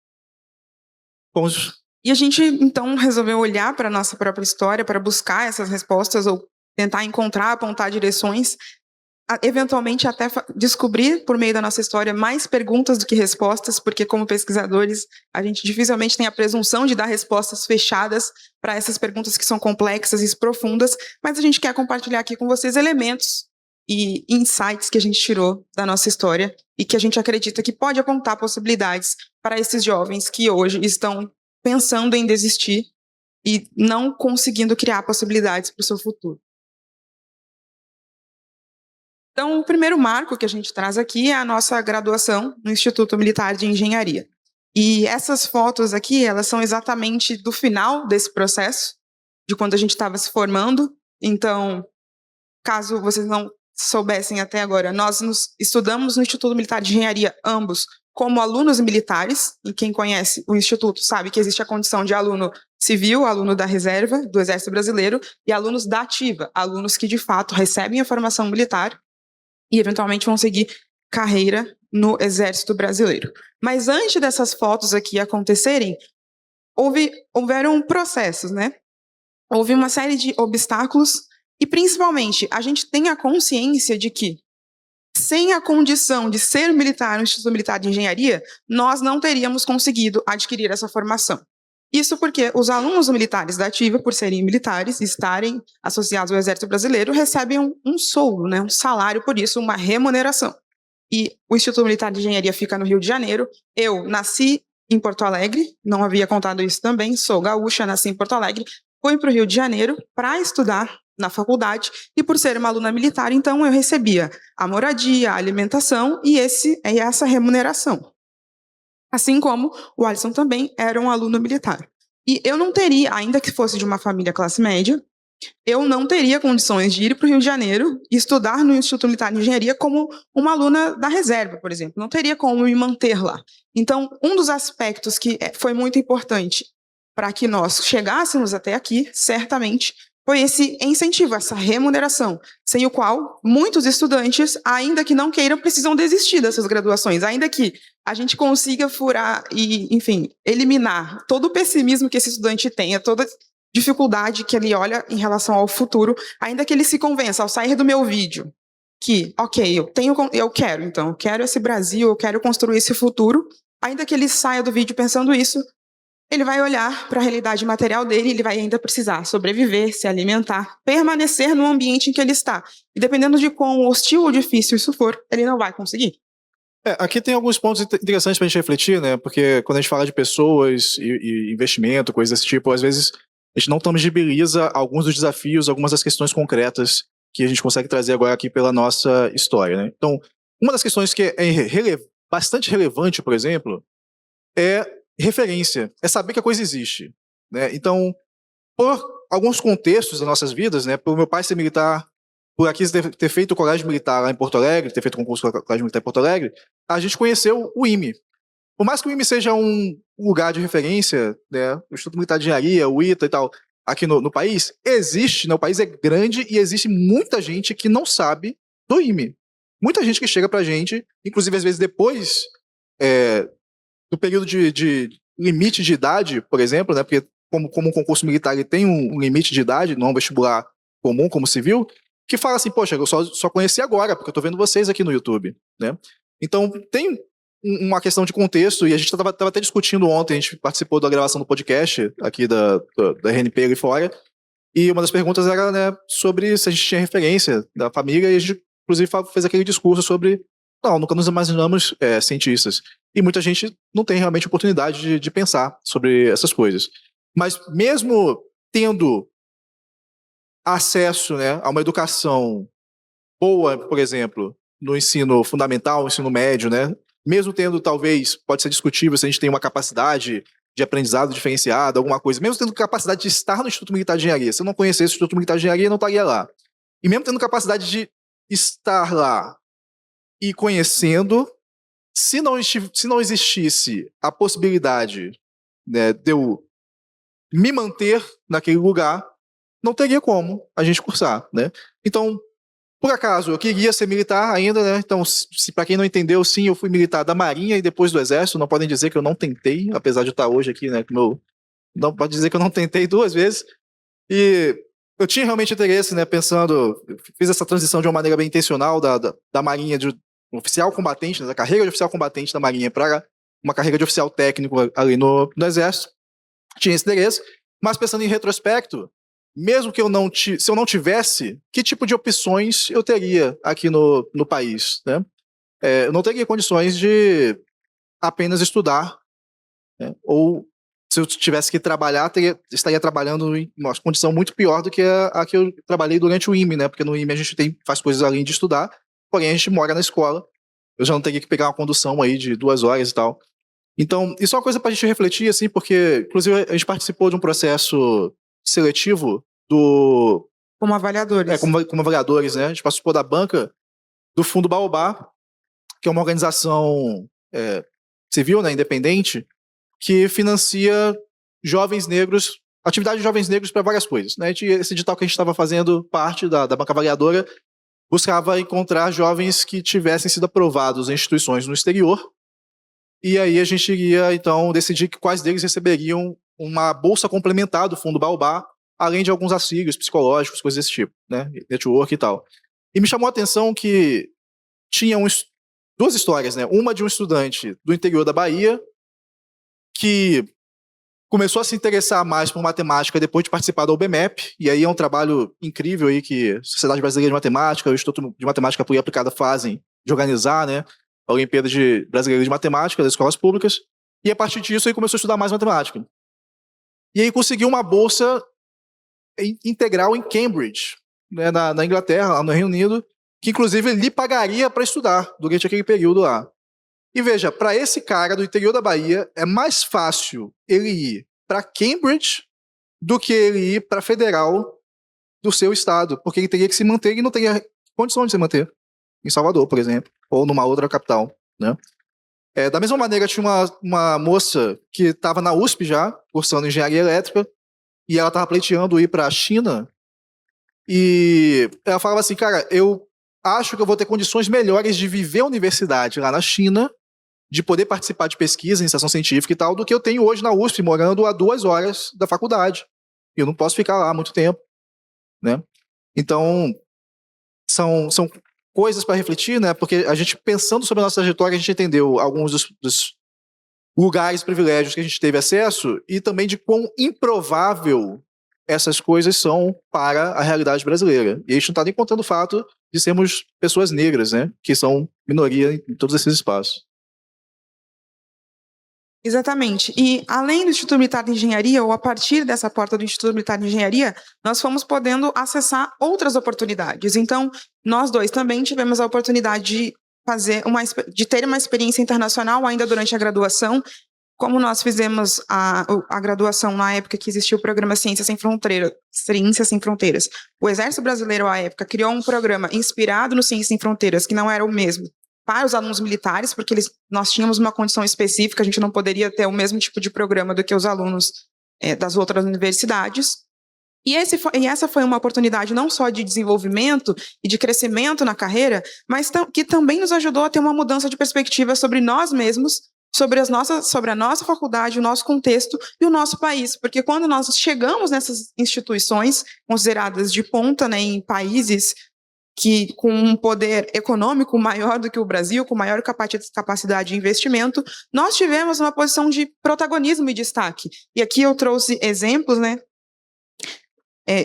E a gente, então, resolveu olhar para a nossa própria história, para buscar essas respostas ou tentar encontrar, apontar direções, eventualmente até descobrir, por meio da nossa história, mais perguntas do que respostas, porque como pesquisadores, a gente dificilmente tem a presunção de dar respostas fechadas para essas perguntas que são complexas e profundas, mas a gente quer compartilhar aqui com vocês elementos e insights que a gente tirou da nossa história e que a gente acredita que pode apontar possibilidades para esses jovens que hoje estão pensando em desistir e não conseguindo criar possibilidades para o seu futuro. Então, o primeiro marco que a gente traz aqui é a nossa graduação no Instituto Militar de Engenharia. E essas fotos aqui, elas são exatamente do final desse processo, de quando a gente estava se formando. Então, caso vocês não soubessem até agora, nós estudamos no Instituto Militar de Engenharia, ambos, como alunos militares, e quem conhece o Instituto sabe que existe a condição de aluno civil, aluno da reserva, do Exército Brasileiro, e alunos da ativa, alunos que de fato recebem a formação militar e eventualmente vão seguir carreira no Exército Brasileiro. Mas antes dessas fotos aqui acontecerem, houveram processos, né? Houve uma série de obstáculos e, principalmente, a gente tem a consciência de que, sem a condição de ser militar no Instituto Militar de Engenharia, nós não teríamos conseguido adquirir essa formação. Isso porque os alunos militares da ativa, por serem militares e estarem associados ao Exército Brasileiro, recebem um soldo, né, um salário por isso, uma remuneração. E o Instituto Militar de Engenharia fica no Rio de Janeiro. Eu nasci em Porto Alegre, não havia contado isso também, sou gaúcha, nasci em Porto Alegre, fui para o Rio de Janeiro para estudar na faculdade e por ser uma aluna militar, então eu recebia a moradia, a alimentação e essa remuneração. Assim como o Alisson também era um aluno militar. E eu não teria, ainda que fosse de uma família classe média, eu não teria condições de ir para o Rio de Janeiro e estudar no Instituto Militar de Engenharia como uma aluna da reserva, por exemplo. Não teria como me manter lá. Então, um dos aspectos que foi muito importante para que nós chegássemos até aqui, certamente, foi esse incentivo, essa remuneração, sem o qual muitos estudantes, ainda que não queiram, precisam desistir dessas graduações, ainda que a gente consiga furar e, enfim, eliminar todo o pessimismo que esse estudante tenha, toda dificuldade que ele olha em relação ao futuro, ainda que ele se convença ao sair do meu vídeo que, ok, eu quero esse Brasil, eu quero construir esse futuro, ainda que ele saia do vídeo pensando isso, ele vai olhar para a realidade material dele, ele vai ainda precisar sobreviver, se alimentar, permanecer no ambiente em que ele está. E dependendo de quão hostil ou difícil isso for, ele não vai conseguir. Aqui tem alguns pontos interessantes para a gente refletir, né? Porque quando a gente fala de pessoas e investimento, coisas desse tipo, às vezes a gente não tangibiliza alguns dos desafios, algumas das questões concretas que a gente consegue trazer agora aqui pela nossa história, né? Então, uma das questões que é bastante relevante, por exemplo, é referência, é saber que a coisa existe, né? Então, por alguns contextos das nossas vidas, né? Por meu pai ser militar, por aqui ter feito o colégio militar lá em Porto Alegre, ter feito o concurso do colégio militar em Porto Alegre, a gente conheceu o IME. Por mais que o IME seja um lugar de referência, né? O Instituto Militar de Engenharia, o ITA e tal, aqui no país, existe, né? O país é grande e existe muita gente que não sabe do IME. Muita gente que chega pra gente, inclusive às vezes depois do período de limite de idade, por exemplo, né? Porque como um concurso militar ele tem um limite de idade, não é um vestibular comum como civil, que fala assim, poxa, eu só conheci agora, porque eu tô vendo vocês aqui no YouTube, né? Então, tem uma questão de contexto, e a gente estava até discutindo ontem, a gente participou da gravação do podcast aqui da RNP ali fora, e uma das perguntas era, né, sobre se a gente tinha referência da família, e a gente, inclusive, fez aquele discurso sobre, não, nunca nos imaginamos cientistas. E muita gente não tem realmente oportunidade de pensar sobre essas coisas. Mas mesmo tendo acesso, né, a uma educação boa, por exemplo, no ensino fundamental, no ensino médio, né, mesmo tendo, talvez, pode ser discutível se a gente tem uma capacidade de aprendizado diferenciado, alguma coisa, mesmo tendo capacidade de estar no Instituto Militar de Engenharia, se eu não conhecesse o Instituto Militar de Engenharia, eu não estaria lá. E mesmo tendo capacidade de estar lá e conhecendo, se não existisse a possibilidade, né, de eu me manter naquele lugar, não teria como a gente cursar, né? Então, por acaso, eu queria ser militar ainda, né? Então, para quem não entendeu, sim, eu fui militar da Marinha e depois do Exército. Não podem dizer que eu não tentei, apesar de eu estar hoje aqui, né? Não pode dizer que eu não tentei 2 vezes. E eu tinha realmente interesse, né? Pensando, fiz essa transição de uma maneira bem intencional da Marinha de oficial combatente, né, da carreira de oficial combatente da Marinha para uma carreira de oficial técnico ali no Exército. Tinha esse interesse, mas pensando em retrospecto, mesmo que se eu não tivesse, que tipo de opções eu teria aqui no país, né? Eu não teria condições de apenas estudar, né? Ou se eu tivesse que trabalhar, estaria trabalhando em uma condição muito pior do que a que eu trabalhei durante o IME, né? Porque no IME a gente faz coisas além de estudar, porém a gente mora na escola, eu já não teria que pegar uma condução aí de 2 horas e tal. Então, isso é uma coisa pra gente refletir, assim, porque, inclusive, a gente participou de um processo seletivo como avaliadores. Como avaliadores, né? A gente participou da banca do Fundo Baobá, que é uma organização civil, né, independente, que financia jovens negros, atividade de jovens negros para várias coisas, né? Esse edital que a gente estava fazendo parte da banca avaliadora buscava encontrar jovens que tivessem sido aprovados em instituições no exterior, e aí a gente iria, então, decidir quais deles receberiam uma bolsa complementar do Fundo Baobá, além de alguns auxílios psicológicos, coisas desse tipo, né? Network e tal. E me chamou a atenção que tinha 2 histórias, né? Uma de um estudante do interior da Bahia que começou a se interessar mais por matemática depois de participar da UBMEP, e aí é um trabalho incrível aí que a Sociedade Brasileira de Matemática, o Instituto de Matemática Pura e Aplicada fazem, de organizar, né? A Olimpíada Brasileira de Matemática das escolas públicas, e a partir disso ele começou a estudar mais matemática. E aí conseguiu uma bolsa integral em Cambridge, né, na Inglaterra, lá no Reino Unido, que inclusive lhe pagaria para estudar durante aquele período lá. E veja, para esse cara do interior da Bahia, é mais fácil ele ir para Cambridge do que ele ir para a Federal do seu estado, porque ele teria que se manter e não teria condição de se manter em Salvador, por exemplo, ou numa outra capital, né? Da mesma maneira, tinha uma moça que estava na USP já, cursando engenharia elétrica, e ela estava pleiteando ir para a China, e ela falava assim, cara, eu acho que eu vou ter condições melhores de viver a universidade lá na China, de poder participar de pesquisa, iniciação científica e tal, do que eu tenho hoje na USP, morando a 2 horas da faculdade. E eu não posso ficar lá muito tempo, né? Então, são coisas para refletir, né? Porque a gente, pensando sobre a nossa trajetória, a gente entendeu alguns dos lugares, privilégios que a gente teve acesso e também de quão improvável essas coisas são para a realidade brasileira. E a gente não está nem contando o fato de sermos pessoas negras, né? Que são minoria em todos esses espaços. Exatamente. E além do Instituto Militar de Engenharia, ou a partir dessa porta do Instituto Militar de Engenharia, nós fomos podendo acessar outras oportunidades. Então, nós dois também tivemos a oportunidade de ter uma experiência internacional ainda durante a graduação. Como nós fizemos a graduação na época que existia o programa Ciências Sem Fronteiras, o Exército Brasileiro, à época, criou um programa inspirado no Ciências Sem Fronteiras, que não era o mesmo para os alunos militares, porque nós tínhamos uma condição específica, a gente não poderia ter o mesmo tipo de programa do que os alunos das outras universidades. E essa foi uma oportunidade não só de desenvolvimento e de crescimento na carreira, mas que também nos ajudou a ter uma mudança de perspectiva sobre nós mesmos, sobre a nossa faculdade, o nosso contexto e o nosso país. Porque quando nós chegamos nessas instituições consideradas de ponta, né, em países com um poder econômico maior do que o Brasil, com maior capacidade de investimento, nós tivemos uma posição de protagonismo e destaque. E aqui eu trouxe exemplos, né?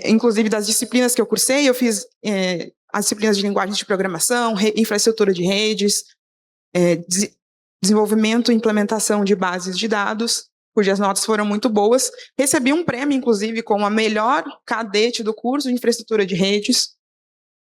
Inclusive das disciplinas que eu cursei, eu fiz as disciplinas de linguagens de programação, infraestrutura de redes, desenvolvimento e implementação de bases de dados, cujas notas foram muito boas. Recebi um prêmio, inclusive, como a melhor cadete do curso de infraestrutura de redes.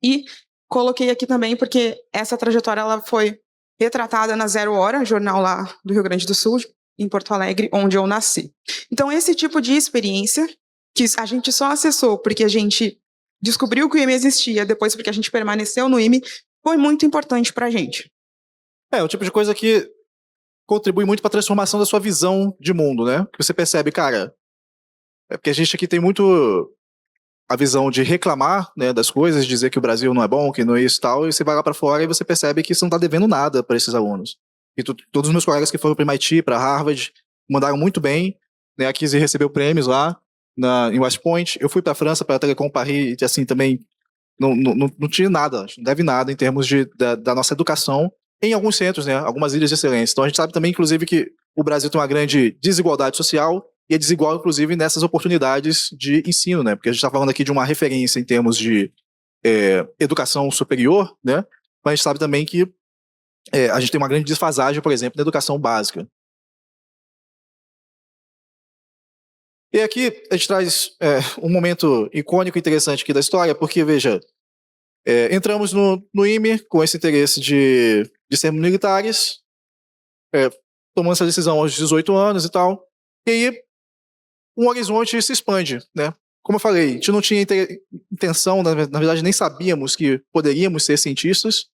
E coloquei aqui também porque essa trajetória ela foi retratada na Zero Hora, jornal lá do Rio Grande do Sul, em Porto Alegre, onde eu nasci. Então, esse tipo de experiência, que a gente só acessou porque a gente descobriu que o IME existia, depois porque a gente permaneceu no IME, foi muito importante para a gente. O tipo de coisa que contribui muito para a transformação da sua visão de mundo, né? Que você percebe, cara, porque a gente aqui tem muito a visão de reclamar, né, das coisas, dizer que o Brasil não é bom, que não é isso e tal, e você vai lá para fora e você percebe que você não está devendo nada para esses alunos. E todos os meus colegas que foram para MIT, para Harvard, mandaram muito bem, né, a Kizzy recebeu prêmios lá em West Point. Eu fui para a França, para a Telecom Paris, e assim, também não tinha nada, não deve nada em termos da nossa educação em alguns centros, né, algumas ilhas de excelência. Então a gente sabe também, inclusive, que o Brasil tem uma grande desigualdade social e é desigual, inclusive, nessas oportunidades de ensino, né? Porque a gente está falando aqui de uma referência em termos de educação superior, né? Mas a gente sabe também que a gente tem uma grande desfasagem, por exemplo, na educação básica. E aqui a gente traz um momento icônico e interessante aqui da história, porque, veja, entramos no IME com esse interesse de sermos militares, tomando essa decisão aos 18 anos e tal, e aí um horizonte se expande, né? Como eu falei, a gente não tinha intenção, na verdade nem sabíamos que poderíamos ser cientistas.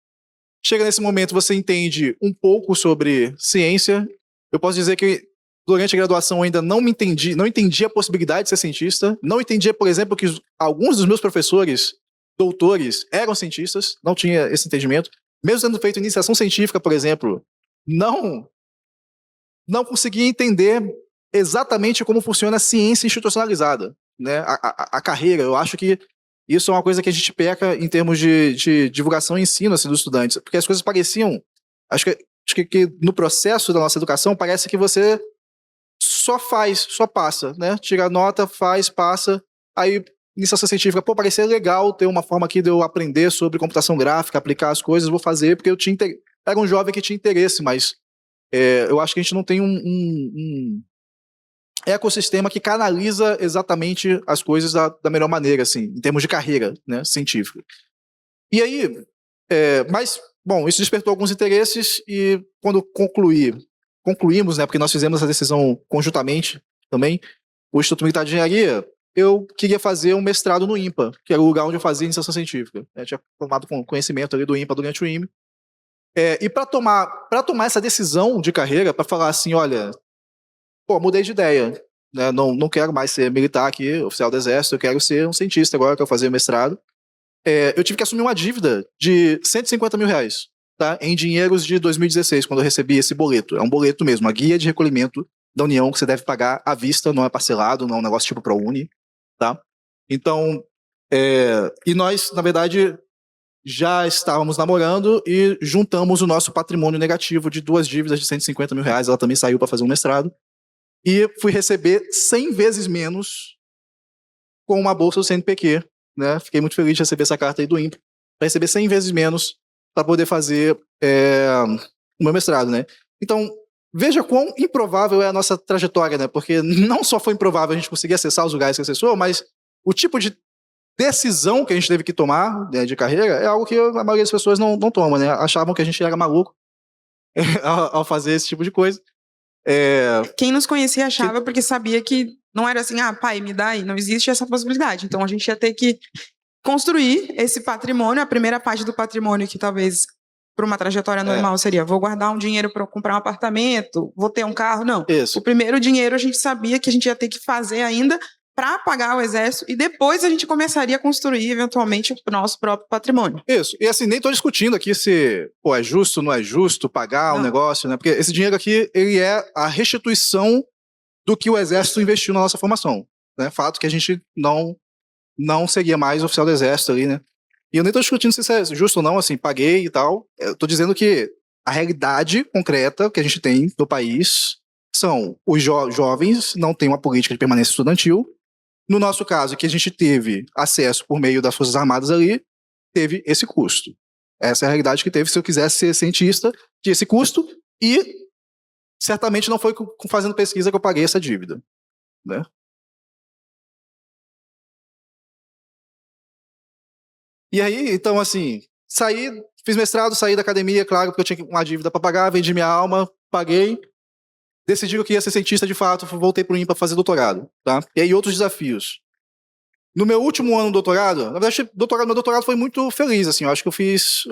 Chega nesse momento, você entende um pouco sobre ciência. Eu posso dizer que durante a graduação ainda não entendi a possibilidade de ser cientista, não entendia, por exemplo, que alguns dos meus professores, doutores, eram cientistas, não tinha esse entendimento. Mesmo tendo feito iniciação científica, por exemplo, não conseguia entender exatamente como funciona a ciência institucionalizada, né? A carreira. Eu acho que isso é uma coisa que a gente peca em termos de divulgação e ensino assim, dos estudantes, porque as coisas pareciam, acho que no processo da nossa educação parece que você só passa, né? Tira nota, faz, passa, aí iniciação científica, parecia legal ter uma forma aqui de eu aprender sobre computação gráfica, aplicar as coisas, vou fazer, porque eu era um jovem que tinha interesse, mas eu acho que a gente não tem um ecossistema que canaliza exatamente as coisas da melhor maneira, assim, em termos de carreira, né, científica. E aí, mas, bom, isso despertou alguns interesses e quando concluímos, né, porque nós fizemos essa decisão conjuntamente também, o Instituto Militar de Engenharia eu queria fazer um mestrado no INPA, que era o lugar onde eu fazia iniciação científica. Eu tinha formado com conhecimento ali do INPA durante o IME. E para tomar essa decisão de carreira, para falar assim, olha, mudei de ideia, né? Não quero mais ser militar aqui, oficial do Exército, eu quero ser um cientista agora, quero fazer mestrado. Eu tive que assumir uma dívida de R$150 mil, tá? Em dinheiros de 2016, quando eu recebi esse boleto. É um boleto mesmo, uma guia de recolhimento da União que você deve pagar à vista, não é parcelado, não é um negócio tipo ProUni, tá? Então, e nós, na verdade, já estávamos namorando e juntamos o nosso patrimônio negativo de 2 dívidas de R$150 mil, ela também saiu para fazer um mestrado, e fui receber 100 vezes menos com uma bolsa do CNPq, né? Fiquei muito feliz de receber essa carta aí do INPE, para receber 100 vezes menos para poder fazer o meu mestrado, né? Então, veja quão improvável é a nossa trajetória, né? Porque não só foi improvável a gente conseguir acessar os lugares que acessou, mas o tipo de decisão que a gente teve que tomar, né, de carreira é algo que a maioria das pessoas não toma, né? Achavam que a gente era maluco ao fazer esse tipo de coisa. Quem nos conhecia achava porque sabia que não era assim, pai, me dá aí, não existe essa possibilidade. Então a gente ia ter que construir esse patrimônio, a primeira parte do patrimônio que talvez para uma trajetória normal seria, vou guardar um dinheiro para comprar um apartamento, vou ter um carro, não. Isso. O primeiro dinheiro a gente sabia que a gente ia ter que fazer ainda para pagar o exército e depois a gente começaria a construir eventualmente o nosso próprio patrimônio. Isso. E assim, nem estou discutindo aqui se é justo ou não é justo pagar o negócio, né? Porque esse dinheiro aqui, ele é a restituição do que o exército investiu na nossa formação, né? Fato que a gente não seria mais oficial do exército ali, né? E eu nem estou discutindo se isso é justo ou não, assim, paguei e tal. Eu estou dizendo que a realidade concreta que a gente tem no país são os jovens não têm uma política de permanência estudantil. No nosso caso, que a gente teve acesso por meio das Forças Armadas ali, teve esse custo. Essa é a realidade que teve. Se eu quisesse ser cientista, tinha esse custo e certamente não foi fazendo pesquisa que eu paguei essa dívida, né? E aí, então, assim, fiz mestrado, saí da academia, claro, porque eu tinha uma dívida para pagar, vendi minha alma, paguei, decidi que eu queria ser cientista de fato, voltei para o INPA para fazer doutorado, tá? E aí, outros desafios. No meu último ano do doutorado, na verdade, meu doutorado foi muito feliz, assim, eu acho que eu fiz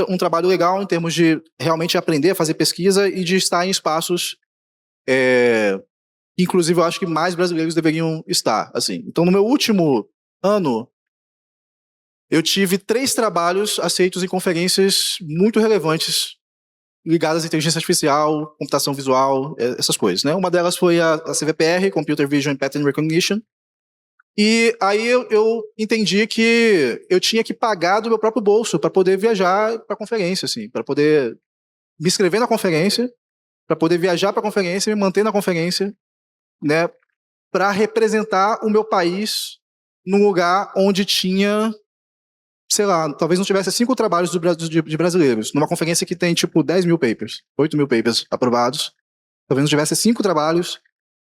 um trabalho legal em termos de realmente aprender a fazer pesquisa e de estar em espaços, inclusive, eu acho que mais brasileiros deveriam estar, assim. Então, no meu último ano, eu tive 3 trabalhos aceitos em conferências muito relevantes ligadas à inteligência artificial, computação visual, essas coisas, né? Uma delas foi a CVPR, Computer Vision and Pattern Recognition. E aí eu entendi que eu tinha que pagar do meu próprio bolso para poder viajar para a conferência, assim, para poder me inscrever na conferência, para poder viajar para a conferência, me manter na conferência, né? Para representar o meu país num lugar onde tinha, sei lá, talvez não tivesse 5 trabalhos de brasileiros. Numa conferência que tem, tipo, 10 mil papers, 8 mil papers aprovados. Talvez não tivesse 5 trabalhos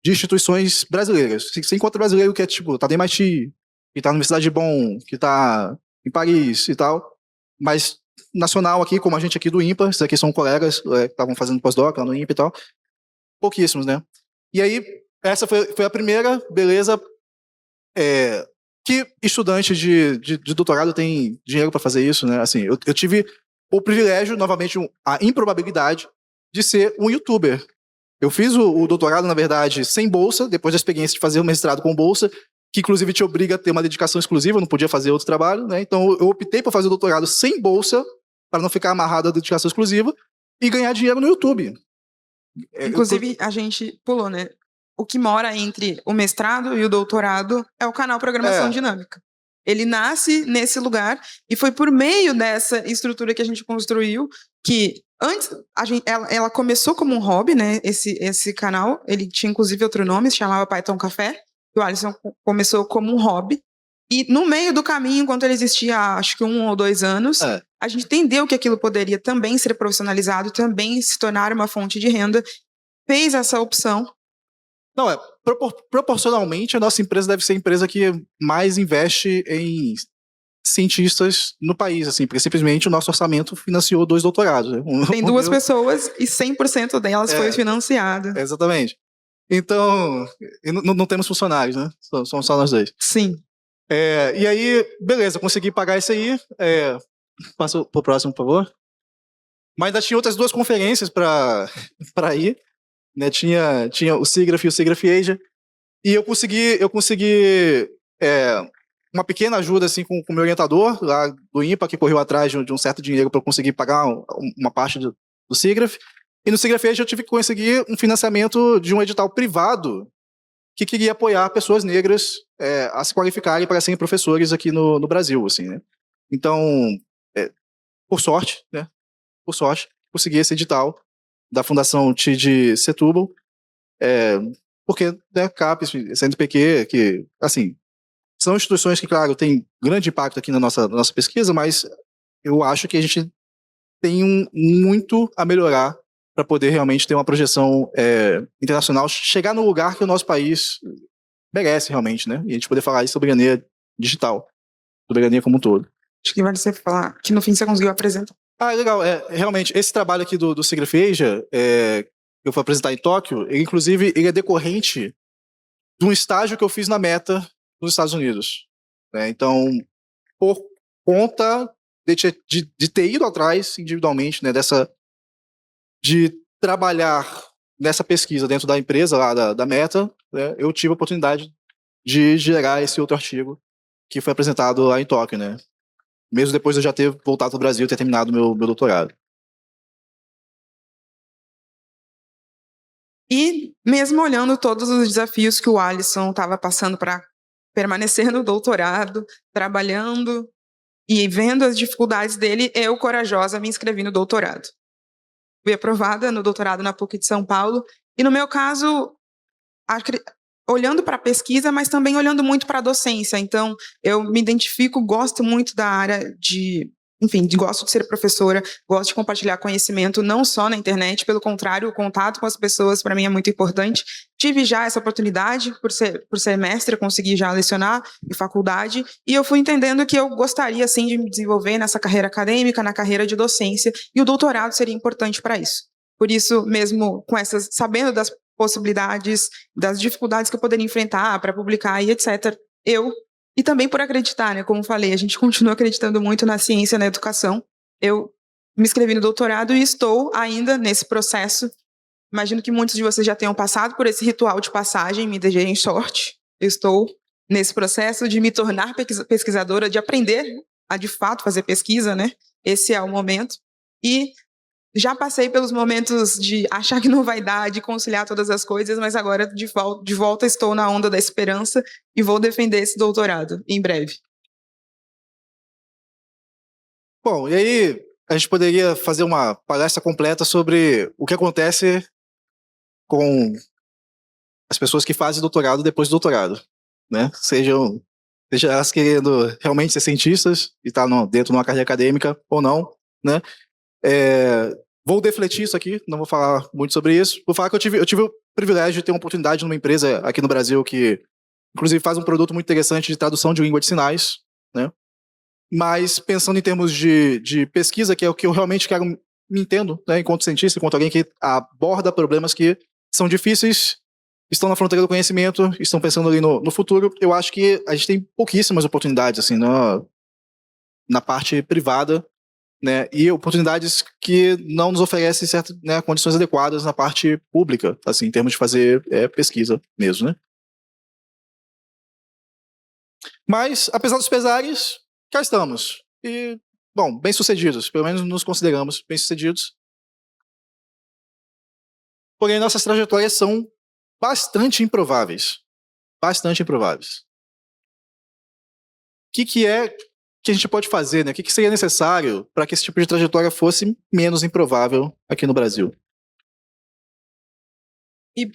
de instituições brasileiras. Você encontra brasileiro que é, tipo, tá no MIT, que tá na Universidade de Bonn, que tá em Paris e tal. Mas nacional aqui, como a gente aqui do INPA, esses aqui são colegas que estavam fazendo pós-doc lá no INPA e tal. Pouquíssimos, né? E aí, essa foi a primeira, beleza. Que estudante de doutorado tem dinheiro para fazer isso, né? Assim, eu tive o privilégio, novamente, a improbabilidade de ser um youtuber. Eu fiz o doutorado, na verdade, sem bolsa, depois da experiência de fazer o mestrado com bolsa, que inclusive te obriga a ter uma dedicação exclusiva, eu não podia fazer outro trabalho, né? Então eu optei por fazer o doutorado sem bolsa, para não ficar amarrado à dedicação exclusiva, e ganhar dinheiro no YouTube. Inclusive, a gente pulou, né? O que mora entre o mestrado e o doutorado é o canal Programação Dinâmica. Ele nasce nesse lugar e foi por meio dessa estrutura que a gente construiu que antes ela começou como um hobby, né? Esse canal, ele tinha inclusive outro nome, se chamava Python Café. O Alisson começou como um hobby e no meio do caminho, enquanto ele existia, acho que 1 ou 2 anos, a gente entendeu que aquilo poderia também ser profissionalizado, também se tornar uma fonte de renda, fez essa opção. Não, proporcionalmente a nossa empresa deve ser a empresa que mais investe em cientistas no país, assim, porque simplesmente o nosso orçamento financiou 2 doutorados. Né? Tem 2 pessoas e 100% delas foi financiado. Exatamente. Então, não temos funcionários, né? Somos só nós dois. Sim. E aí, beleza, consegui pagar isso aí. Passa pro próximo, por favor. Mas ainda tinha outras 2 conferências para ir. Né? Tinha o SIGGRAPH e o SIGGRAPH Asia. E eu consegui uma pequena ajuda assim, com o meu orientador lá do INPA, que correu atrás de um certo dinheiro para eu conseguir pagar uma parte do SIGGRAPH. E no SIGGRAPH Asia eu tive que conseguir um financiamento de um edital privado que queria apoiar pessoas negras a se qualificarem para serem professores aqui no Brasil. Assim, né? Então, por sorte, consegui esse edital da Fundação TID Setúbal, porque CAPES, CNPq, que, assim, são instituições que, claro, têm grande impacto aqui na nossa pesquisa, mas eu acho que a gente tem muito a melhorar para poder realmente ter uma projeção internacional, chegar no lugar que o nosso país merece realmente, né? E a gente poder falar de soberania digital, soberania como um todo. Acho que vale você falar que no fim você conseguiu apresentar. Legal. Realmente, esse trabalho aqui do SIGGRAPH Asia, que eu vou apresentar em Tóquio, ele é decorrente de um estágio que eu fiz na Meta nos Estados Unidos. Né? Então, por conta de ter ido atrás individualmente, né, de trabalhar nessa pesquisa dentro da empresa lá da Meta, né, eu tive a oportunidade de gerar esse outro artigo que foi apresentado lá em Tóquio, né? Mesmo depois de eu já ter voltado para o Brasil e ter terminado meu doutorado. E mesmo olhando todos os desafios que o Alisson estava passando para permanecer no doutorado, trabalhando e vendo as dificuldades dele, eu, corajosa, me inscrevi no doutorado. Fui aprovada no doutorado na PUC de São Paulo, e no meu caso, olhando para a pesquisa, mas também olhando muito para a docência. Então, eu me identifico, gosto muito da área gosto de ser professora, gosto de compartilhar conhecimento, não só na internet, pelo contrário, o contato com as pessoas para mim é muito importante. Tive já essa oportunidade, por ser mestre, eu consegui já lecionar em faculdade, e eu fui entendendo que eu gostaria, sim, de me desenvolver nessa carreira acadêmica, na carreira de docência, e o doutorado seria importante para isso. Por isso, mesmo sabendo das possibilidades, das dificuldades que eu poderia enfrentar para publicar e etc., e também por acreditar, né? Como falei, a gente continua acreditando muito na ciência e na educação. Eu me inscrevi no doutorado e estou ainda nesse processo. Imagino que muitos de vocês já tenham passado por esse ritual de passagem, me desejem sorte. Eu estou nesse processo de me tornar pesquisadora, de aprender a, de fato, fazer pesquisa, né? Esse é o momento. E já passei pelos momentos de achar que não vai dar, de conciliar todas as coisas, mas agora, de volta, estou na onda da esperança e vou defender esse doutorado em breve. Bom, e aí a gente poderia fazer uma palestra completa sobre o que acontece com as pessoas que fazem doutorado depois do doutorado, né? Seja elas querendo realmente ser cientistas e estar dentro de uma carreira acadêmica ou não, né? Vou defletir isso aqui, não vou falar muito sobre isso. Vou falar que eu tive o privilégio de ter uma oportunidade numa empresa aqui no Brasil que, inclusive, faz um produto muito interessante de tradução de língua de sinais, né? Mas pensando em termos de pesquisa, que é o que eu realmente quero, me entendo, né, enquanto cientista, enquanto alguém que aborda problemas que são difíceis, estão na fronteira do conhecimento, estão pensando ali no futuro, eu acho que a gente tem pouquíssimas oportunidades assim, na parte privada, né, e oportunidades que não nos oferecem certas, né, condições adequadas na parte pública, assim, em termos de fazer pesquisa mesmo, né. Mas, apesar dos pesares, cá estamos. E, bom, bem-sucedidos, pelo menos nos consideramos bem-sucedidos. Porém, nossas trajetórias são bastante improváveis. Bastante improváveis. O que é que a gente pode fazer, né? O que seria necessário para que esse tipo de trajetória fosse menos improvável aqui no Brasil? E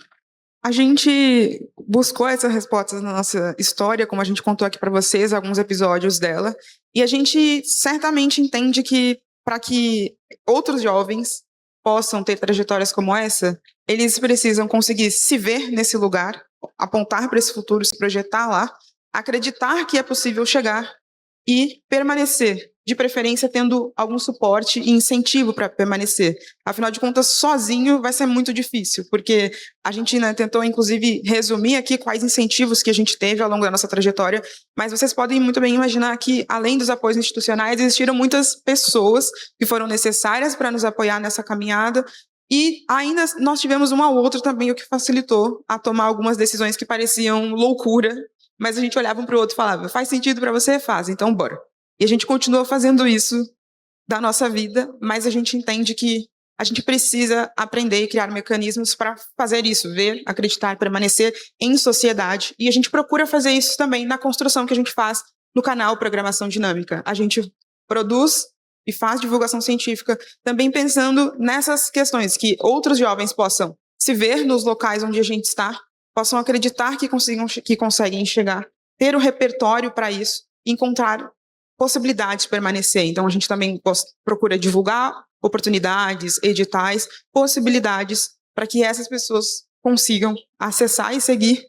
a gente buscou essas respostas na nossa história, como a gente contou aqui para vocês, alguns episódios dela, e a gente certamente entende que para que outros jovens possam ter trajetórias como essa, eles precisam conseguir se ver nesse lugar, apontar para esse futuro, se projetar lá, acreditar que é possível chegar e permanecer, de preferência tendo algum suporte e incentivo para permanecer. Afinal de contas, sozinho vai ser muito difícil, porque a gente, né, tentou, inclusive, resumir aqui quais incentivos que a gente teve ao longo da nossa trajetória, mas vocês podem muito bem imaginar que, além dos apoios institucionais, existiram muitas pessoas que foram necessárias para nos apoiar nessa caminhada, e ainda nós tivemos um ao outro também, o que facilitou a tomar algumas decisões que pareciam loucura, mas a gente olhava um para o outro e falava, faz sentido para você? Faz, então bora. E a gente continua fazendo isso da nossa vida, mas a gente entende que a gente precisa aprender e criar mecanismos para fazer isso, ver, acreditar, permanecer em sociedade. E a gente procura fazer isso também na construção que a gente faz no canal Programação Dinâmica. A gente produz e faz divulgação científica também pensando nessas questões, que outros jovens possam se ver nos locais onde a gente está, possam acreditar que conseguem chegar, ter o repertório para isso, encontrar possibilidades de permanecer. Então, a gente também procura divulgar oportunidades, editais, possibilidades para que essas pessoas consigam acessar e seguir,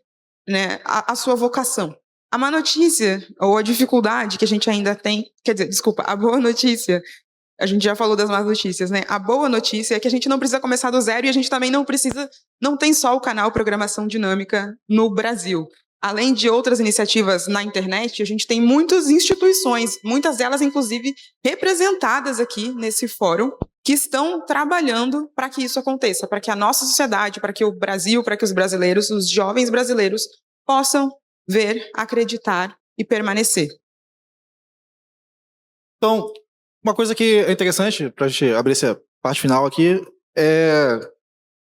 né, a sua vocação. A má notícia, ou a dificuldade que a gente ainda tem, a boa notícia, a gente já falou das más notícias, né? A boa notícia é que a gente não precisa começar do zero e a gente também não tem só o canal Programação Dinâmica no Brasil. Além de outras iniciativas na internet, a gente tem muitas instituições, muitas delas, inclusive, representadas aqui nesse fórum, que estão trabalhando para que isso aconteça, para que a nossa sociedade, para que o Brasil, para que os brasileiros, os jovens brasileiros, possam ver, acreditar e permanecer. Então, uma coisa que é interessante para a gente abrir essa parte final aqui é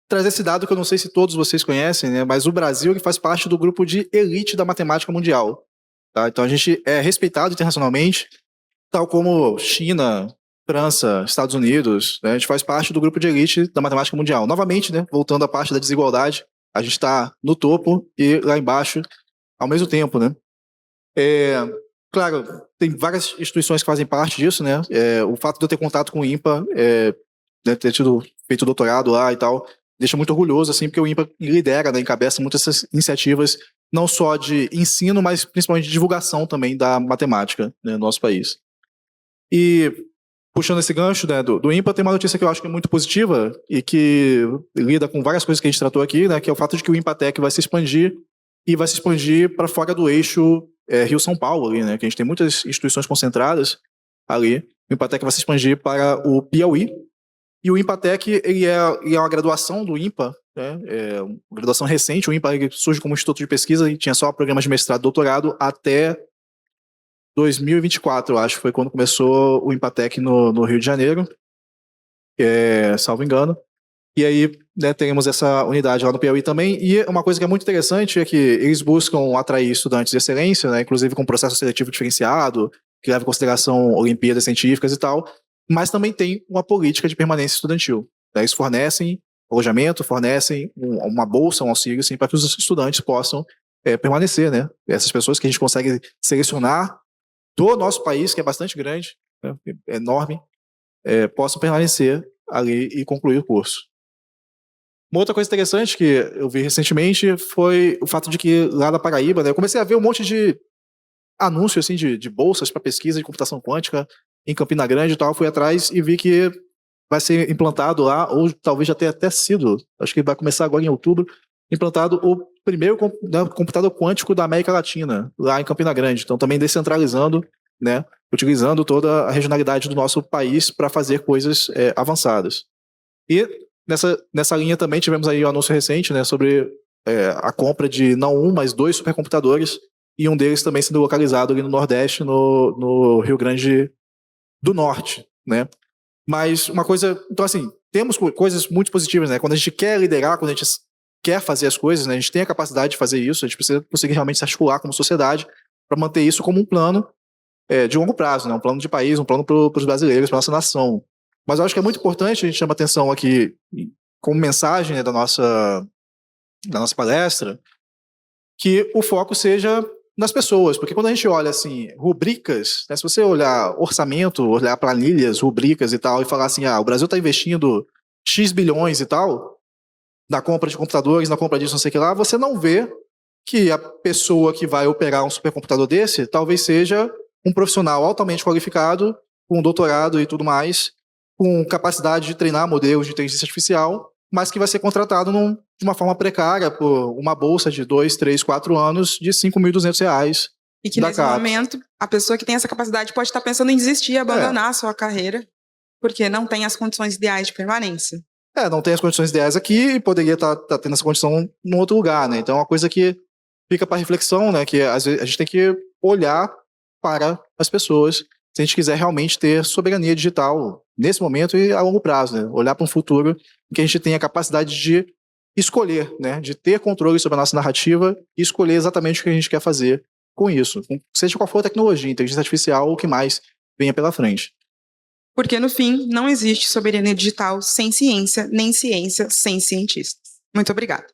trazer esse dado que eu não sei se todos vocês conhecem, né? Mas o Brasil ele faz parte do grupo de elite da matemática mundial. Tá? Então a gente é respeitado internacionalmente, tal como China, França, Estados Unidos, né? A gente faz parte do grupo de elite da matemática mundial. Novamente, né? Voltando à parte da desigualdade, a gente está no topo e lá embaixo ao mesmo tempo, né? Claro, tem várias instituições que fazem parte disso, né? O fato de eu ter contato com o INPA, né, ter feito doutorado lá e tal, deixa muito orgulhoso, assim, porque o INPA lidera, né, encabeça muitas essas iniciativas, não só de ensino, mas principalmente de divulgação também da matemática, né, no nosso país. E, puxando esse gancho, né, do INPA, tem uma notícia que eu acho que é muito positiva e que lida com várias coisas que a gente tratou aqui, né, que é o fato de que o INPATEC vai se expandir e vai se expandir para fora do eixo Rio-São Paulo, ali, né, que a gente tem muitas instituições concentradas ali. O INPATEC vai se expandir para o Piauí, e o INPATEC ele é uma graduação do INPA, né, uma graduação recente. O INPA ele surge como instituto de pesquisa e tinha só programas de mestrado e doutorado até 2024, eu acho, foi quando começou o INPATEC no Rio de Janeiro, salvo engano. E aí, né, teremos essa unidade lá no Piauí também. E uma coisa que é muito interessante é que eles buscam atrair estudantes de excelência, né, inclusive com processo seletivo diferenciado, que leva em consideração Olimpíadas científicas e tal, mas também tem uma política de permanência estudantil. Né, eles fornecem alojamento, fornecem uma bolsa, um auxílio, assim, para que os estudantes possam permanecer, né? Essas pessoas que a gente consegue selecionar do nosso país, que é bastante grande, né, é enorme, possam permanecer ali e concluir o curso. Uma outra coisa interessante que eu vi recentemente foi o fato de que lá na Paraíba, né, eu comecei a ver um monte de anúncios assim, de bolsas para pesquisa de computação quântica em Campina Grande e tal. Fui atrás e vi que vai ser implantado lá, ou talvez já tenha até sido, acho que vai começar agora em outubro, implantado o primeiro computador quântico da América Latina, lá em Campina Grande. Então também descentralizando, né, utilizando toda a regionalidade do nosso país para fazer coisas avançadas. E nessa linha também tivemos aí um anúncio recente, né, sobre a compra de não um, mas 2 supercomputadores, e um deles também sendo localizado ali no Nordeste, no Rio Grande do Norte, né? Mas uma coisa, então assim, temos coisas muito positivas, né? Quando a gente quer liderar, quando a gente quer fazer as coisas, né, a gente tem a capacidade de fazer isso, a gente precisa conseguir realmente se articular como sociedade para manter isso como um plano de longo prazo, né? Um plano de país, um plano para os brasileiros, para nossa nação. Mas eu acho que é muito importante, a gente chama atenção aqui, como mensagem, né, da nossa palestra, que o foco seja nas pessoas, porque quando a gente olha assim, rubricas, né, se você olhar orçamento, olhar planilhas, rubricas e tal, e falar assim, o Brasil está investindo X bilhões e tal, na compra de computadores, na compra disso, não sei o que lá, você não vê que a pessoa que vai operar um supercomputador desse talvez seja um profissional altamente qualificado, com doutorado e tudo mais, com capacidade de treinar modelos de inteligência artificial, mas que vai ser contratado de uma forma precária por uma bolsa de 2, 3, 4 anos de R$5.200. E que nesse momento, a pessoa que tem essa capacidade pode estar pensando em desistir e abandonar a sua carreira, porque não tem as condições ideais de permanência. Não tem as condições ideais aqui e poderia estar tendo essa condição em outro lugar, né? Então é uma coisa que fica para reflexão, né? Que às vezes a gente tem que olhar para as pessoas se a gente quiser realmente ter soberania digital nesse momento e a longo prazo, né? Olhar para um futuro em que a gente tenha a capacidade de escolher, né? De ter controle sobre a nossa narrativa e escolher exatamente o que a gente quer fazer com isso. Seja qual for a tecnologia, inteligência artificial ou o que mais venha pela frente. Porque, no fim, não existe soberania digital sem ciência, nem ciência sem cientistas. Muito obrigada.